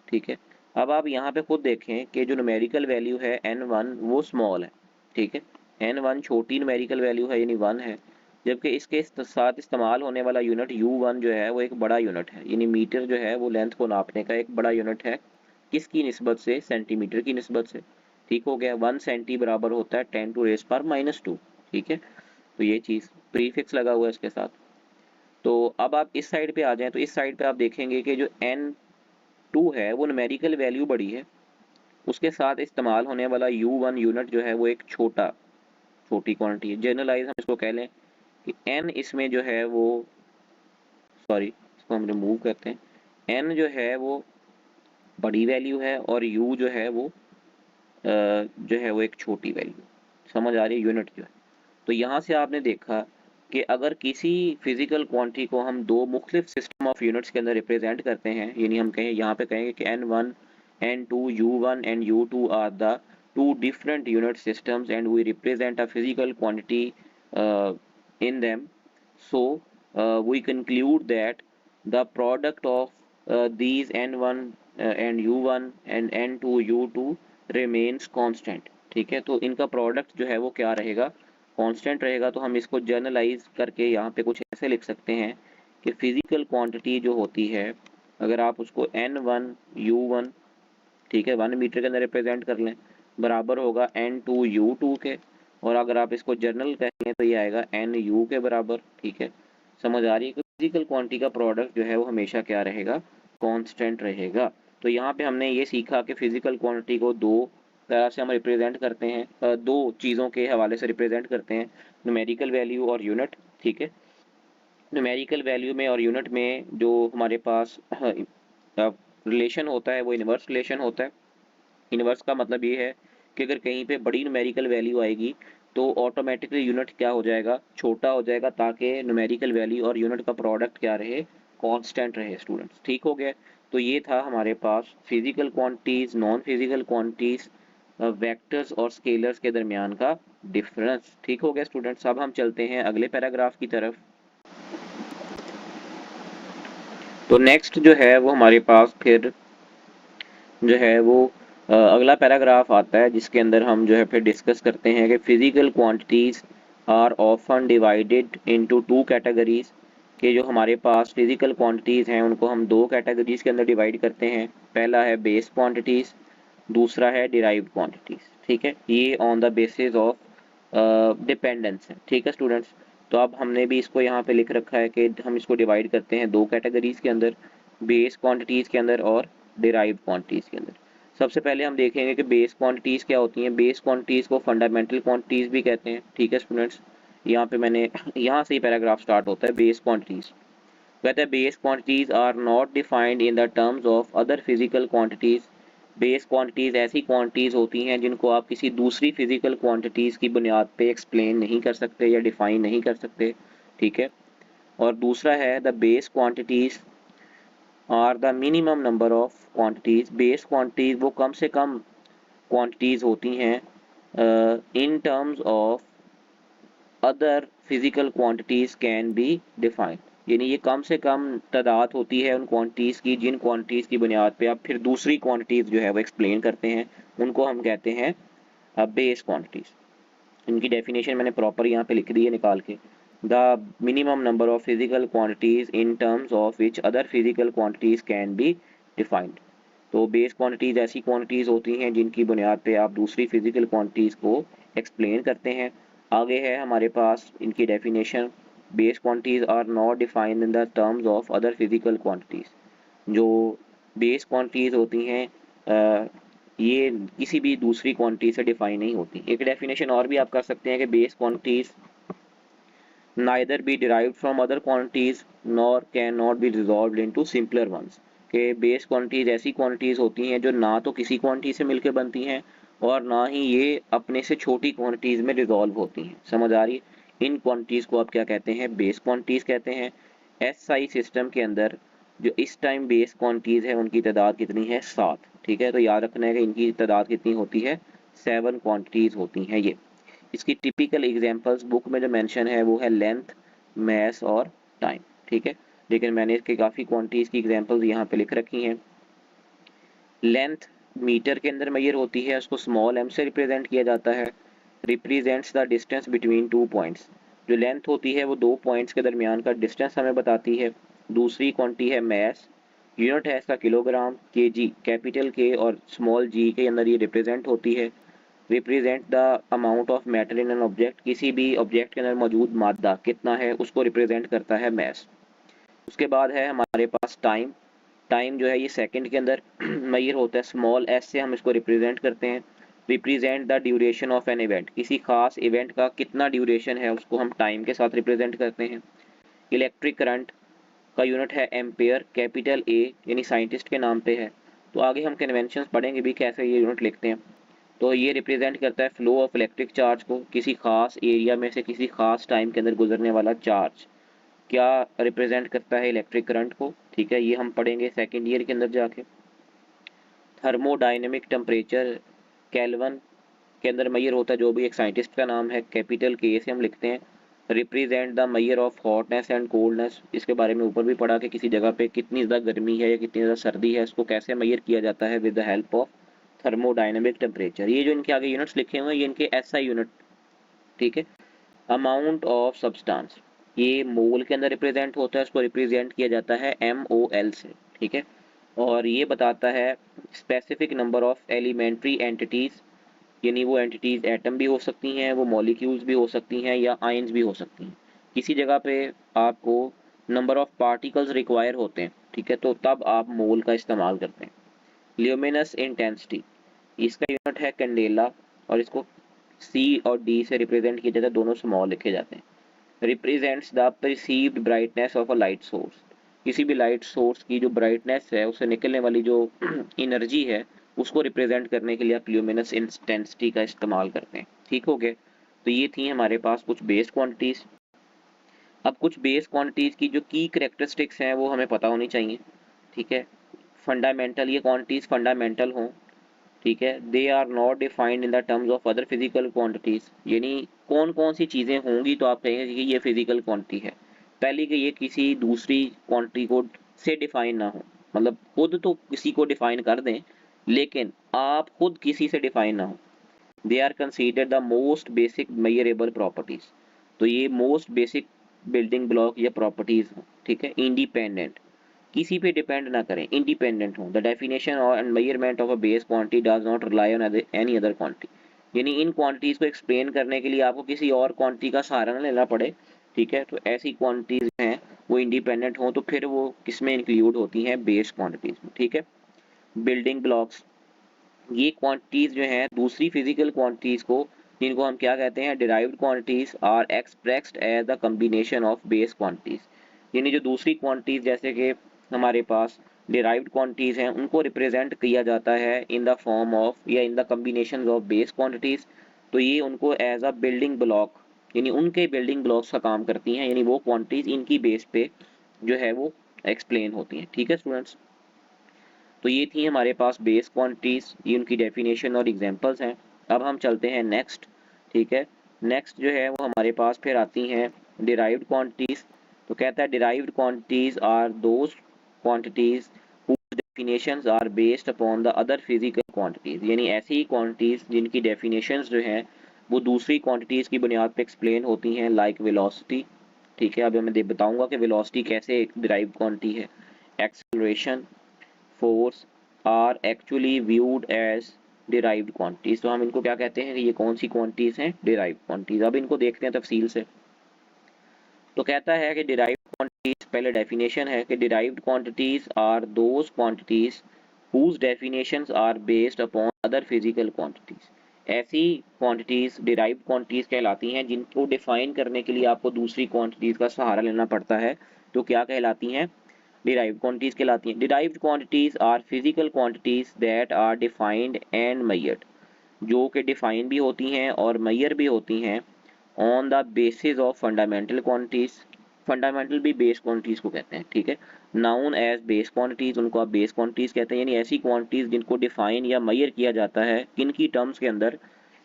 ठीक है। अब आप यहाँ पे खुद देखें कि जो न्यूमेरिकल वैल्यू है n1 वो स्मॉल है, ठीक है। n1 छोटी न्यूमेरिकल वैल्यू है यानी 1 है, जबकि इसके साथ इस्तेमाल होने वाला यूनिट u1 जो है वो एक बड़ा यूनिट है, यानी मीटर जो है वो लेंथ को नापने का एक बड़ा यूनिट है। किसकी निस्बत से, सेंटीमीटर की निस्बत से, ठीक हो गया। 1 सेंटी बराबर होता है 10⁻⁻², ठीक है। तो ये चीज़ प्रीफिक्स लगा हुआ है इसके साथ। तो अब आप इस साइड पे आ जाएं तो इस साइड पे आप देखेंगे कि जो n2 है वो न्यूमेरिकल वैल्यू बड़ी है, उसके साथ इस्तेमाल होने वाला u1 यूनिट जो है वो एक छोटी क्वांटिटी है। जनरलाइज हम इसको कह लें कि n इसमें जो है वो, सॉरी इसको हम रिमूव करते हैं, n जो है वो बड़ी वैल्यू है और u जो है वो एक छोटी वैल्यू, समझ आ रही है, यूनिट जो है। तो यहाँ से आपने देखा कि अगर किसी फिजिकल क्वांटिटी को हम दो मुख्तलिफ सिस्टम ऑफ यूनिट्स के अंदर रिप्रेजेंट करते हैं, यानी हम कहें यहाँ पे कहेंगे कि n1 n2 u1 and u2 are the two different unit systems and we represent a physical quantity in them, so we conclude that the product of these n1 and u1 and n2 u2 remains constant। ठीक है, तो इनका product जो है वो क्या रहेगा, constant रहेगा। तो हम इसको जर्नलाइज करके यहाँ पे कुछ ऐसे लिख सकते हैं कि फिजिकल क्वांटिटी जो होती है, अगर आप उसको n1 u1, ठीक है, 1 मीटर के अंदर रिप्रेजेंट कर लें, बराबर होगा n2 u2 के, और अगर आप इसको जर्नल कहेंगे तो ये आएगा nu के बराबर। ठीक है, समझ आ रही है कि फिजिकल क्वांटिटी का प्रोडक्ट जो है वो हमेशा क्या रहेगा, कांस्टेंट रहेगा। तो यहाँ पे हमने ये सीखा कि फिजिकल क्वांटिटी को दो तरह से हम रिप्रेजेंट करते हैं, दो चीज़ों के हवाले से रिप्रेजेंट करते हैं, न्यूमेरिकल वैल्यू और यूनिट। ठीक है, न्यूमेरिकल वैल्यू में और यूनिट में जो हमारे पास रिलेशन होता है वो इन्वर्स रिलेशन होता है। इन्वर्स का मतलब ये है कि अगर कहीं पे बड़ी न्यूमेरिकल वैल्यू आएगी तो ऑटोमेटिकली यूनिट क्या हो जाएगा, छोटा हो जाएगा, ताकि न्यूमेरिकल वैल्यू और यूनिट का प्रोडक्ट क्या रहे, कांस्टेंट रहे स्टूडेंट्स। ठीक हो गया, तो ये था हमारे पास physical quantities, non physical quantities, vectors और स्केलर्स के दरमियान का डिफरेंस। ठीक हो गया स्टूडेंट्स, अब हम चलते हैं अगले पैराग्राफ की तरफ। तो नेक्स्ट जो है वो हमारे पास फिर जो है वो अगला पैराग्राफ आता है, जिसके अंदर हम जो है फिर डिस्कस करते हैं कि physical quantities are often divided into two categories, कि जो हमारे पास फिजिकल क्वांटिटीज हैं उनको हम दो कैटेगरीज के अंदर डिवाइड करते हैं। पहला है बेस क्वांटिटीज, दूसरा है डिराइव्ड क्वांटिटीज। ठीक है, ये on the basis of dependence है। ठीक है स्टूडेंट्स, तो अब हमने भी इसको यहाँ पे लिख रखा है कि हम इसको डिवाइड करते हैं दो कैटेगरीज के अंदर, बेस क्वांटिटीज के अंदर और डिराइव्ड क्वांटिटीज के अंदर। सबसे पहले हम देखेंगे कि बेस क्वांटिटीज क्या होती हैं। बेस क्वांटिटीज को फंडामेंटल क्वांटिटीज भी कहते हैं। ठीक है स्टूडेंट्स, यहाँ पे मैंने यहाँ से ही पैराग्राफ स्टार्ट होता है, बेस क्वांटिटीज। कहते हैं base quantities are not defined in the terms of other physical quantities. Base quantities ऐसी क्वांटिटीज होती हैं जिनको आप किसी दूसरी फिजिकल क्वांटिटीज की बुनियाद पे एक्सप्लेन नहीं कर सकते या डिफाइन नहीं कर सकते। ठीक है, और दूसरा है the base quantities are the minimum number of quantities. Base quantities वो कम से कम क्वांटिटीज होती हैं in terms of other physical quantities can be defined, यानी ये कम से कम तादाद होती है उन क्वांटिटीज की जिन क्वांटिटीज की बुनियाद पे आप फिर दूसरी क्वांटिटीज जो है वो एक्सप्लेन करते हैं, उनको हम कहते हैं बेस क्वांटिटीज। इनकी डेफिनेशन मैंने प्रॉपर यहाँ पे लिख दी है निकाल के, the minimum number of physical quantities in terms of which other physical quantities can be defined. तो बेस क्वांटिटीज ऐसी क्वांटिटीज होती हैं जिनकी बुनियाद पे आप दूसरी फिजिकल क्वांटिटीज को एक्सप्लेन करते हैं। आगे है हमारे पास इनकी definition, base quantities are not defined in the terms of other physical quantities. जो बेस क्वांटिटीज होती हैं ये किसी भी दूसरी क्वांटिटी से डिफाइन नहीं होती। एक डेफिनेशन और भी आप कर सकते हैं कि base quantities neither be derived from other quantities nor cannot be resolved into simpler ones, के बेस क्वांटिटीज ऐसी क्वांटिटीज होती हैं जो ना तो किसी क्वांटिटी से मिलकर बनती हैं और ना ही ये अपने से छोटी क्वांटिटीज में रिजॉल्व होती हैं। समझ आ रही है, इन क्वांटिटीज को आप क्या कहते हैं, बेस क्वांटिटीज कहते हैं। एसआई सिस्टम के अंदर जो इस टाइम बेस क्वांटिटीज है उनकी तादाद कितनी है, 7। ठीक है, तो याद रखना है कि इनकी तादाद कितनी होती है, 7 क्वांटिटीज होती हैं ये। इसकी टिपिकल एग्जांपल्स बुक में जो मेंशन है वो है लेंथ, मैस और टाइम। ठीक है, लेकिन मैंने इसके काफ़ी क्वांटिटीज़ की एग्जांपल्स यहाँ पे लिख रखी हैं। लेंथ मीटर के अंदर मेजर होती है, उसको स्मॉल m से रिप्रेजेंट किया जाता है। Represents the distance between two points, जो लेंथ होती है वो दो पॉइंट्स के दरमियान का डिस्टेंस हमें बताती है। दूसरी क्वांटिटी है मैस, यूनिट है इसका किलोग्राम, केजी, कैपिटल के और स्मॉल जी के अंदर ये रिप्रेजेंट होती है। Represent the amount of matter in an object, किसी भी ऑब्जेक्ट के अंदर मौजूद मादा कितना है उसको रिप्रेजेंट करता है मैस। उसके बाद है हमारे पास टाइम। टाइम जो है ये सेकंड के अंदर मेजर होता है, स्मॉल एस से हम इसको रिप्रेजेंट करते हैं। Represent the duration of an event, किसी खास इवेंट का कितना ड्यूरेशन है उसको हम टाइम के साथ रिप्रेजेंट करते हैं। इलेक्ट्रिक करंट का यूनिट है एम्पेयर, कैपिटल ए यानी साइंटिस्ट के नाम पे है। तो आगे हम कन्वेंशंस पढ़ेंगे भी कैसे ये यूनिट लिखते हैं। तो ये रिप्रेजेंट करता है फ्लो ऑफ इलेक्ट्रिक चार्ज को, किसी खास एरिया में से किसी खास टाइम के अंदर गुजरने वाला चार्ज क्या रिप्रेजेंट करता है, इलेक्ट्रिक करंट को। ठीक है, ये हम पढ़ेंगे सेकेंड ईयर के अंदर जाके। थर्मोडाइनमिक टेम्परेचर केल्विन के अंदर मेजर होता है, जो भी एक साइंटिस्ट का नाम है, कैपिटल के से हम लिखते हैं। Represent the measure of hotness and coldness, इसके बारे में ऊपर भी पढ़ा कि किसी जगह पे कितनी ज़्यादा गर्मी है या कितनी ज़्यादा सर्दी है, इसको कैसे मेजर किया जाता है with the help of thermodynamic temperature. ये जो इनके आगे यूनिट्स लिखे हुए हैं ये इनके एसआई यूनिट, ठीक है। अमाउंट ऑफ सब्सटेंस, ये मोल के अंदर रिप्रेजेंट होता है, इसको रिप्रेजेंट किया जाता है MOL से, ठीक है। और ये बताता है specific number of elementary entities, यानी वो एंटिटीज एटम भी हो सकती हैं, वो मॉलिक्यूल्स भी हो सकती हैं या आयंस भी हो सकती हैं। किसी जगह पे आपको नंबर ऑफ पार्टिकल्स रिक्वायर होते हैं, ठीक है, तो तब आप मोल का इस्तेमाल करते हैं। ल्यूमिनस इंटेंसिटी, इसका यूनिट है कैंडेला और इसको C और D से रिप्रेजेंट किया जाता है, दोनों स्मॉल लिखे जाते हैं। Represents the perceived brightness of a light source, किसी भी लाइट सोर्स की जो ब्राइटनेस है उससे निकलने वाली जो एनर्जी है उसको रिप्रेजेंट करने के लिए आप ल्यूमिनस इंटेंसिटी का इस्तेमाल करते हैं, ठीक हो गया। तो ये थी हमारे पास कुछ बेस क्वांटिटीज। अब कुछ बेस क्वांटिटीज की जो की करेक्टरिस्टिक्स हैं वो हमें पता होनी चाहिए, ठीक है। फंडामेंटल, ये क्वांटिटीज फंडामेंटल हों, ठीक है। They are not defined in the terms of other physical quantities, यानी कौन कौन सी चीज़ें होंगी तो आप कहेंगे कि ये फिजिकल क्वांटिटी है। पहली कि ये किसी दूसरी क्वांटिटी को से डिफाइन ना हो, मतलब खुद तो किसी को डिफाइन कर दें लेकिन आप खुद किसी से डिफाइन ना हो। They are considered the most basic measurable properties, तो ये मोस्ट बेसिक बिल्डिंग ब्लॉक या प्रॉपर्टीज हो, ठीक है। इंडिपेंडेंट, किसी पे डिपेंड ना करें, इंडिपेंडेंट हो। The definition and measurement of a base quantity does not rely on any other quantity, यानी इन क्वांटिटीज को एक्सप्लेन करने के लिए आपको किसी और क्वांटिटी का सहारा ना लेना पड़े, ठीक है। तो ऐसी क्वांटिटीज हैं वो इंडिपेंडेंट हो तो फिर वो किसमें इंक्लूड होती हैं, बेस क्वांटिटीज में, ठीक है। बिल्डिंग ब्लॉक्स, ये क्वांटिटीज जो हैं दूसरी फिजिकल क्वांटिटीज को, जिनको हम क्या कहते हैं, derived quantities, are expressed as the combination of base quantities, यानी जो दूसरी क्वांटिटीज जैसे कि हमारे पास डिराइव्ड क्वांटिटीज हैं उनको रिप्रेजेंट किया जाता है इन द फॉर्म ऑफ या in the combination of base quantities. तो ये उनको एज अ बिल्डिंग ब्लॉक, यानी उनके बिल्डिंग ब्लॉक्स का काम करती हैं, यानी वो क्वांटिटीज इनकी बेस पे जो है वो एक्सप्लेन होती हैं, ठीक है स्टूडेंट्स। तो ये थी हमारे पास बेस क्वांटिटीज, ये उनकी डेफिनेशन और एग्जांपल्स हैं। अब हम चलते हैं नेक्स्ट, ठीक है। नेक्स्ट जो है वो हमारे पास फिर आती हैं डिराइव्ड क्वांटिटीज। तो कहता है derived quantities are those quantities whose definitions are based upon the other physical quantities, यानी ऐसी ही क्वांटिटीज जिनकी डेफिनेशंस जो हैं वो दूसरी क्वांटिटीज की बुनियाद पे एक्सप्लेन होती हैं, लाइक वेलोसिटी, ठीक है। अभी मैं बताऊंगा कि वेलोसिटी कैसे एक डिराइव्ड क्वांटिटी है। Acceleration, force are actually viewed as derived quantities, तो हम इनको क्या कहते हैं कि ये कौन सी क्वांटिटीज हैं, डिराइव्ड क्वांटिटीज। अब इनको देखते हैं तफसील से। तो कहता है कि डिराइव्ड क्वांटिटीज, पहले डेफिनेशन है कि derived quantities are those quantities whose definitions are based upon other physical quantities, ऐसी क्वांटिटीज डिराइव्ड क्वांटिटीज कहलाती हैं जिनको डिफाइन करने के लिए आपको दूसरी क्वांटिटीज का सहारा लेना पड़ता है, तो क्या कहलाती हैं, डिराइव्ड क्वांटिटीज कहलाती हैं। Derived quantities are physical quantities that are defined and measured, जो कि डिफाइन भी होती हैं और मेजर भी होती हैं on the basis of fundamental quantities, fundamental भी बेस क्वांटिटीज को कहते हैं, ठीक है। नाउन एज बेस क्वांटिटीज, उनको आप बेस क्वांटिटीज कहते हैं, यानी ऐसी क्वांटिटीज जिनको डिफाइन या मेजर किया जाता है किनकी टर्म्स के अंदर,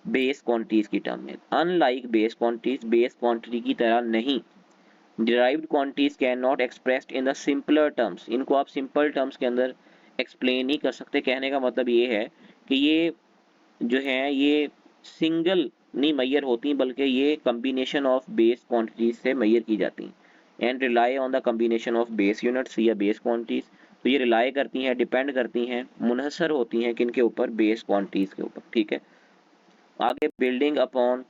बेस क्वांटिटीज की टर्म में। Unlike base quantities, base quantity की तरह नहीं, derived quantities can not expressed in the simpler terms, इनको आप सिंपल टर्म्स के अंदर एक्सप्लेन नहीं कर सकते। कहने का मतलब ये है कि ये जो है ये सिंगल नहीं मेजर होती बल्कि ये कॉम्बिनेशन ऑफ बेस क्वांटिटीज से मेजर की जाती हैं and rely on the combination of base units या बेस क्वांटिटीज, तो ये रिलाई करती हैं, डिपेंड करती हैं, मुनहसर होती हैं किन के ऊपर, बेस क्वांटिटीज के ऊपर, ठीक है। आगे building upon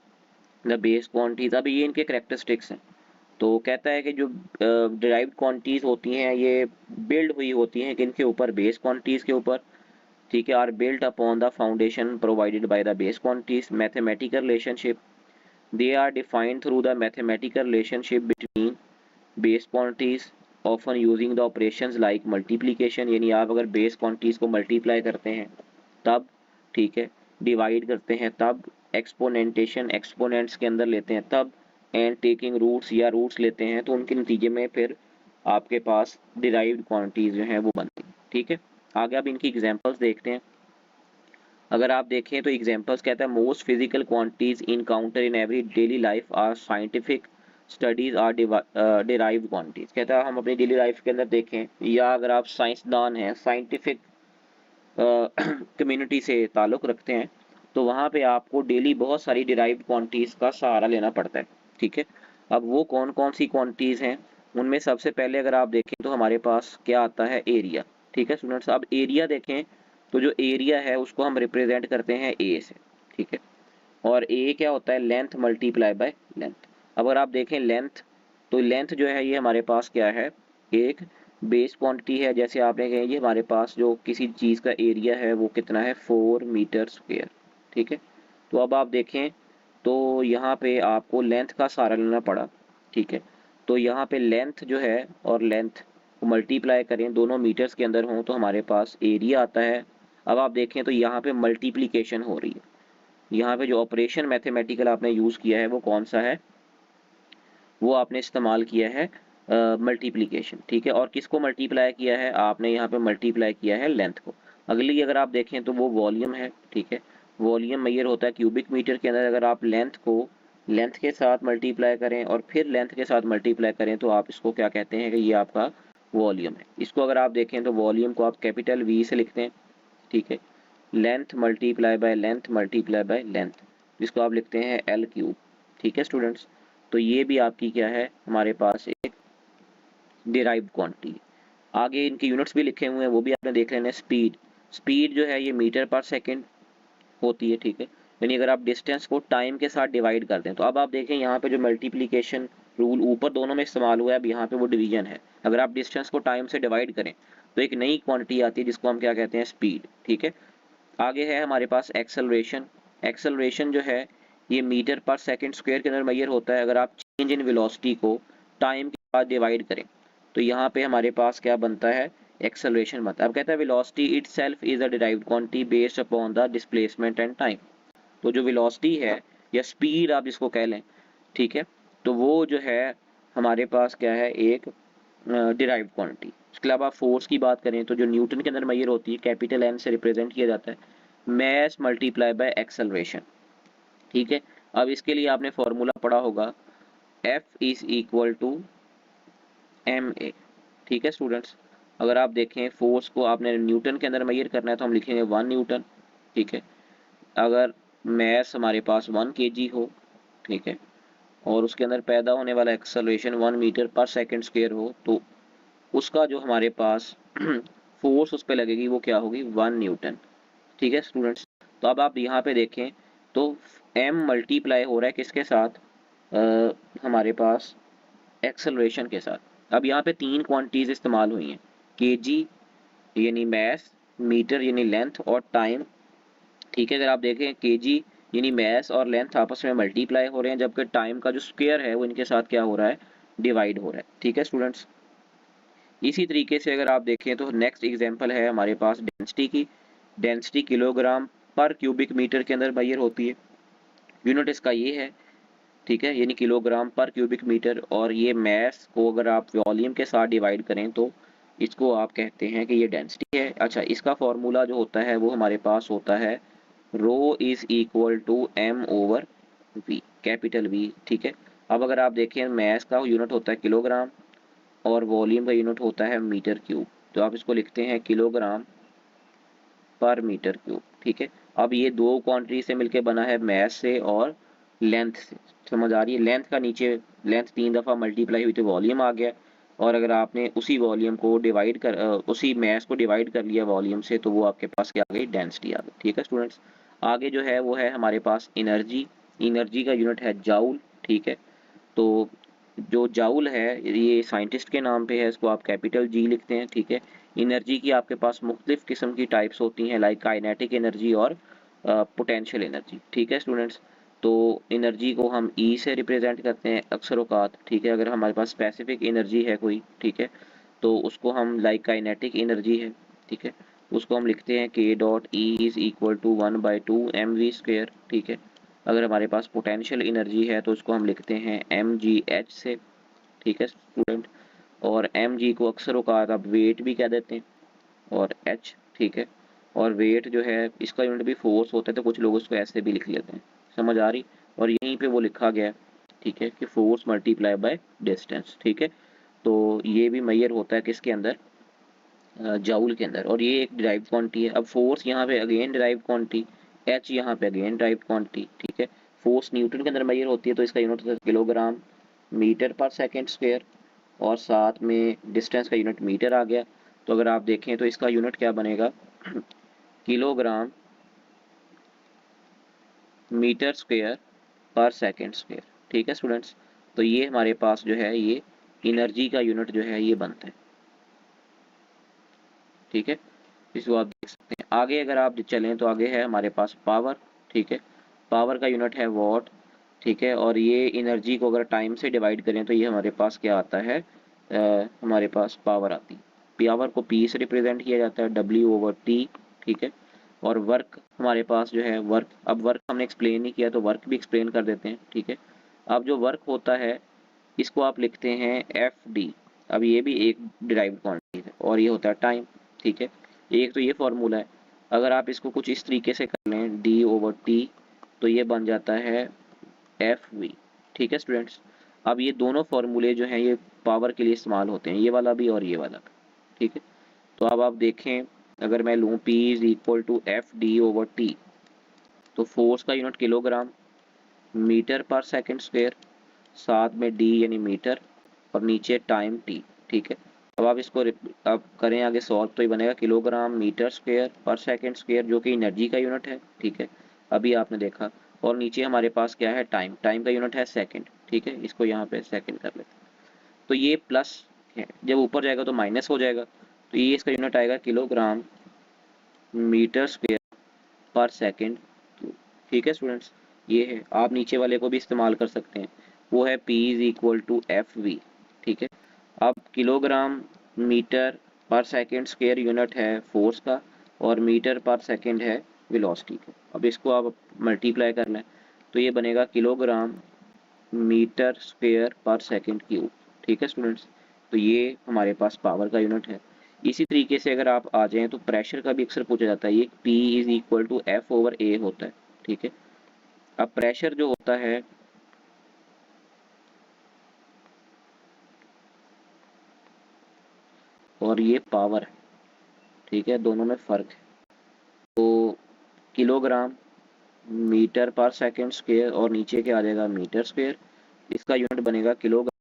the base quantities, अब ये इनके करेक्टरिस्टिक्स हैं। तो कहता है कि जो डिराइव्ड क्वांटिटीज होती हैं ये बिल्ड हुई होती हैं किनके ऊपर, बेस क्वांटिटीज के ऊपर, ठीक है। Are built upon the foundation provided by the base quantities, mathematical relationship, they are defined through the mathematical relationship between base quantities often using the operations like multiplication, यानी आप अगर बेस क्वांटिटीज को multiply करते हैं तब, ठीक है, divide करते हैं तब, एक्सपोनेंटेशन एक्सपोनेंट्स के अंदर लेते हैं तब, एंड टेकिंग रूट्स या रूट्स लेते हैं तो उनके नतीजे में फिर आपके पास डिराइव्ड क्वांटिटीज जो हैं वो बनती हैं, ठीक है। आगे अब इनकी एग्जांपल्स देखते हैं। अगर आप देखें तो एग्जांपल्स कहता है most physical quantities encounter in every daily life are scientific studies are derived quantities. कहता है हम अपनी डेली लाइफ के अंदर देखें, या अगर आप साइंसदान हैं, साइंटिफिक कम्युनिटी से ताल्लुक़ रखते हैं, तो वहाँ पे आपको डेली बहुत सारी डिराइव्ड क्वांटिटीज़ का सहारा लेना पड़ता है। ठीक है, अब वो कौन कौन सी क्वांटिटीज़ हैं, उनमें सबसे पहले अगर आप देखें तो हमारे पास क्या आता है, एरिया। ठीक है स्टूडेंट्स, अब एरिया देखें तो जो एरिया है उसको हम रिप्रेजेंट करते हैं ए से। ठीक है, और ए क्या होता है, लेंथ मल्टीप्लाई बाय लेंथ। अब अगर आप देखें लेंथ, तो लेंथ जो है ये हमारे पास क्या है, एक बेस क्वांटिटी है। जैसे आपने कहा ये हमारे पास जो किसी चीज़ का एरिया है वो कितना है, 4 मीटर स्क्वायर। ठीक है, तो अब आप देखें तो यहाँ पे आपको लेंथ का सहारा लेना पड़ा। ठीक है, तो यहाँ पे लेंथ जो है और लेंथ को मल्टीप्लाई करें, दोनों मीटर्स के अंदर हों, तो हमारे पास एरिया आता है। अब आप देखें तो यहाँ पे मल्टीप्लिकेशन हो रही है। यहाँ पे जो ऑपरेशन मैथमेटिकल आपने यूज़ किया है वो कौन सा है, वो आपने इस्तेमाल किया है मल्टीप्लिकेशन। ठीक है, और किसको मल्टीप्लाई किया है, आपने यहाँ पे मल्टीप्लाई किया है लेंथ को। अगली अगर आप देखें तो वो वॉल्यूम है। ठीक है, वॉल्यूम मेजर होता है क्यूबिक मीटर के अंदर। अगर आप लेंथ के साथ मल्टीप्लाई करें और फिर लेंथ के साथ मल्टीप्लाई करें तो आप इसको क्या कहते हैं कि ये आपका वॉल्यूम है। इसको अगर आप देखें तो वॉल्यूम को आप कैपिटल वी से लिखते हैं। ठीक है, लेंथ मल्टीप्लाई बाय लेंथ, जिसको आप लिखते हैं एल क्यूब। ठीक है स्टूडेंट्स, तो ये भी आपकी क्या है, हमारे पास एक डिराइव्ड क्वांटिटी। आगे इनके यूनिट्स भी लिखे हुए हैं, वो भी आपने देख लेना है। स्पीड जो है ये मीटर पर सेकंड होती है। ठीक है, यानी अगर आप डिस्टेंस को टाइम के साथ डिवाइड कर दें, तो अब आप देखें यहाँ पे जो मल्टीप्लिकेशन रूल ऊपर दोनों में इस्तेमाल हुआ है, अब यहाँ पे वो डिवीजन है। अगर आप डिस्टेंस को टाइम से डिवाइड करें तो एक नई क्वांटिटी आती है जिसको हम क्या कहते हैं, स्पीड। ठीक है, आगे है हमारे पास एक्सेलरेशन। एक्सेलरेशन जो है ये मीटर पर सेकंड स्क्वायर के अंदर मेजर होता है। अगर आप चेंज इन वेलोसिटी को टाइम के साथ डिवाइड करें तो यहाँ पे हमारे पास क्या बनता है, एक्सेलरेशन बनता है। अब कहता है velocity itself is a derived quantity based upon the displacement and time. तो जो वेलोसिटी है या स्पीड आप जिसको कह लें, ठीक है, तो वो जो है हमारे पास क्या है, एक डिराइव्ड क्वांटिटी। इसके अलावा फोर्स की बात करें तो जो न्यूटन के अंदर मेजर होती है, कैपिटल एन से रिप्रेजेंट किया जाता है, मैस मल्टीप्लाई बाय एक्सेलरेशन। ठीक है, अब इसके लिए आपने फॉर्मूला पढ़ा होगा, F is equal to m a. ठीक है स्टूडेंट्स, अगर आप देखें फोर्स को आपने न्यूटन के अंदर मेजर करना है तो हम लिखेंगे 1 न्यूटन। ठीक है, अगर मैस हमारे पास 1 केजी हो, ठीक है, और उसके अंदर पैदा होने वाला एक्सेलरेशन 1 मीटर पर सेकंड स्क्वायर हो, तो उसका जो हमारे पास फोर्स उस पर लगेगी वो क्या होगी, 1 न्यूटन। ठीक है स्टूडेंट्स, तो अब आप यहाँ पे देखें तो m मल्टीप्लाई हो रहा है किसके साथ, हमारे पास एक्सेलरेशन के साथ। अब यहाँ पे 3 क्वांटिटीज इस्तेमाल हुई हैं, केजी यानी मैस, मीटर यानी लेंथ, और टाइम। ठीक है, अगर आप देखें केजी यानी मैस और लेंथ आपस में मल्टीप्लाई हो रहे हैं, जबकि टाइम का जो स्क्वायर है वो इनके साथ क्या हो रहा है, डिवाइड हो रहा है। ठीक है स्टूडेंट्स, इसी तरीके से अगर आप देखें तो नेक्स्ट एग्जांपल है हमारे पास डेंसिटी की। डेंसिटी किलोग्राम पर क्यूबिक मीटर के अंदर मेजर होती है। यूनिट इसका ये है, ठीक है, यानी किलोग्राम पर क्यूबिक मीटर। और ये मैस को अगर आप वॉल्यूम के साथ डिवाइड करें तो इसको आप कहते हैं कि ये डेंसिटी है। अच्छा, इसका फॉर्मूला जो होता है वो हमारे पास होता है rho is equal to M over V, capital V. ठीक है, अब अगर आप देखें मैस का यूनिट होता है किलोग्राम और वॉल्यूम का यूनिट होता है मीटर क्यूब, तो आप इसको लिखते हैं किलोग्राम पर मीटर क्यूब। ठीक है, अब ये दो क्वांटिटी से मिलके बना है, मैस से और लेंथ से। समझ आ रही है, लेंथ का नीचे लेंथ 3 दफ़ा मल्टीप्लाई हुई तो वॉल्यूम आ गया, और अगर आपने उसी वॉल्यूम को डिवाइड कर उसी मैस को डिवाइड कर लिया वॉल्यूम से, तो वो आपके पास क्या आ गई, डेंसिटी आ गई। ठीक है स्टूडेंट्स, आगे जो है वो है हमारे पास एनर्जी। एनर्जी का यूनिट है जाउल। ठीक है, तो जो जाउल है ये साइंटिस्ट के नाम पे है, इसको आप कैपिटल जी लिखते हैं। ठीक है, एनर्जी की आपके पास मुख्तलिफ किस्म की टाइप्स होती हैं, लाइक काइनेटिक एनर्जी और पोटेंशियल एनर्जी। ठीक है स्टूडेंट्स, तो एनर्जी को हम ई से रिप्रेजेंट करते हैं अक्सर औकात। ठीक है, अगर हमारे पास स्पेसिफिक एनर्जी है कोई, ठीक है, तो उसको हम लाइक काइनेटिक एनर्जी है, ठीक है, उसको हम लिखते हैं K dot E is equal to 1/2 mv²। ठीक है, अगर हमारे पास पोटेंशियल एनर्जी है तो उसको हम लिखते हैं mgh से। ठीक है स्टूडेंट, और mg को अक्सर औकात आप वेट भी कह देते हैं, और h, ठीक है, और वेट जो है इसका यूनिट भी फोर्स होता है, तो कुछ लोग उसको ऐसे भी लिख लेते हैं। समझ आ रही, और यहीं पे वो लिखा गया है ठीक है, कि फोर्स मल्टीप्लाई बाय डिस्टेंस। ठीक है, तो ये भी मेजर होता है किसके अंदर, जाउल के अंदर, और ये एक डिराइव्ड क्वांटिटी है। अब फोर्स यहाँ पे अगेन डिराइव्ड क्वांटिटी, एच यहाँ पे अगेन डिराइव्ड क्वांटिटी। ठीक है, फोर्स न्यूटन के अंदर मेजर होती है तो इसका यूनिट होता है किलोग्राम मीटर पर सेकेंड स्क्वायर, और साथ में डिस्टेंस का यूनिट मीटर आ गया। तो अगर आप देखें तो इसका यूनिट क्या बनेगा, किलोग्राम मीटर स्क्वायर पर सेकेंड स्क्वायर। ठीक है स्टूडेंट्स, तो ये हमारे पास जो है ये एनर्जी का यूनिट जो है ये बनता है। ठीक है, इसको आप देख सकते हैं। आगे अगर आप चलें तो आगे है हमारे पास पावर। ठीक है, पावर का यूनिट है वॉट। ठीक है, और ये एनर्जी को अगर टाइम से डिवाइड करें तो ये हमारे पास क्या आता है, हमारे पास पावर आती है। पावर को पी से रिप्रेजेंट किया जाता है, W/T। ठीक है, और वर्क हमारे पास जो है वर्क, अब वर्क हमने एक्सप्लेन नहीं किया तो वर्क भी एक्सप्लेन कर देते हैं। ठीक है, अब जो वर्क होता है इसको आप लिखते हैं FD। अब ये भी एक डिराइव्ड क्वांटिटी है और ये होता है टाइम। ठीक है, एक तो ये फॉर्मूला है। अगर आप इसको कुछ इस तरीके से कर लें D/T, तो ये बन जाता है FV। ठीक है स्टूडेंट्स, अब ये दोनों फॉर्मूले जो हैं ये पावर के लिए इस्तेमाल होते हैं, ये वाला भी और ये वाला भी। ठीक है, तो अब आप देखें, अगर मैं लूँ P=FD/T, तो फोर्स का यूनिट किलोग्राम मीटर पर सेकेंड स्क्वायर, साथ में D यानी मीटर, और नीचे टाइम T। ठीक है, अब आप इसको अब करें आगे सॉल्व तो ये बनेगा किलोग्राम मीटर स्क्वायर पर सेकेंड स्क्वायर, जो कि एनर्जी का यूनिट है। ठीक है, अभी आपने देखा, और नीचे हमारे पास क्या है, टाइम, टाइम का यूनिट है सेकेंड। ठीक है, इसको यहाँ पे सेकेंड कर लेते हैं, तो ये प्लस है, जब ऊपर जाएगा तो माइनस हो जाएगा, तो ये इसका यूनिट आएगा किलोग्राम मीटर स्क्वायर पर सेकेंड क्यूब। ठीक है स्टूडेंट्स, ये है, आप नीचे वाले को भी इस्तेमाल कर सकते हैं, वो है P=FV। ठीक है, अब किलोग्राम मीटर पर सेकेंड स्क्वायर यूनिट है फोर्स का, और मीटर पर सेकेंड है वेलोसिटी का। अब इसको आप मल्टीप्लाई कर लें तो ये बनेगा किलोग्राम मीटर स्क्वायर पर सेकेंड क्यूब। ठीक है स्टूडेंट्स, तो ये हमारे पास पावर का यूनिट है। इसी तरीके से अगर आप आ जाएं तो प्रेशर का भी अक्सर पूछा जाता है, ये P=F/A होता है। ठीक है, अब प्रेशर जो होता है और ये पावर है। ठीक है, दोनों में फ़र्क है। तो किलोग्राम मीटर पर सेकेंड स्क्वायर, और नीचे क्या आ जाएगा मीटर स्क्वायर, इसका यूनिट बनेगा किलोग्राम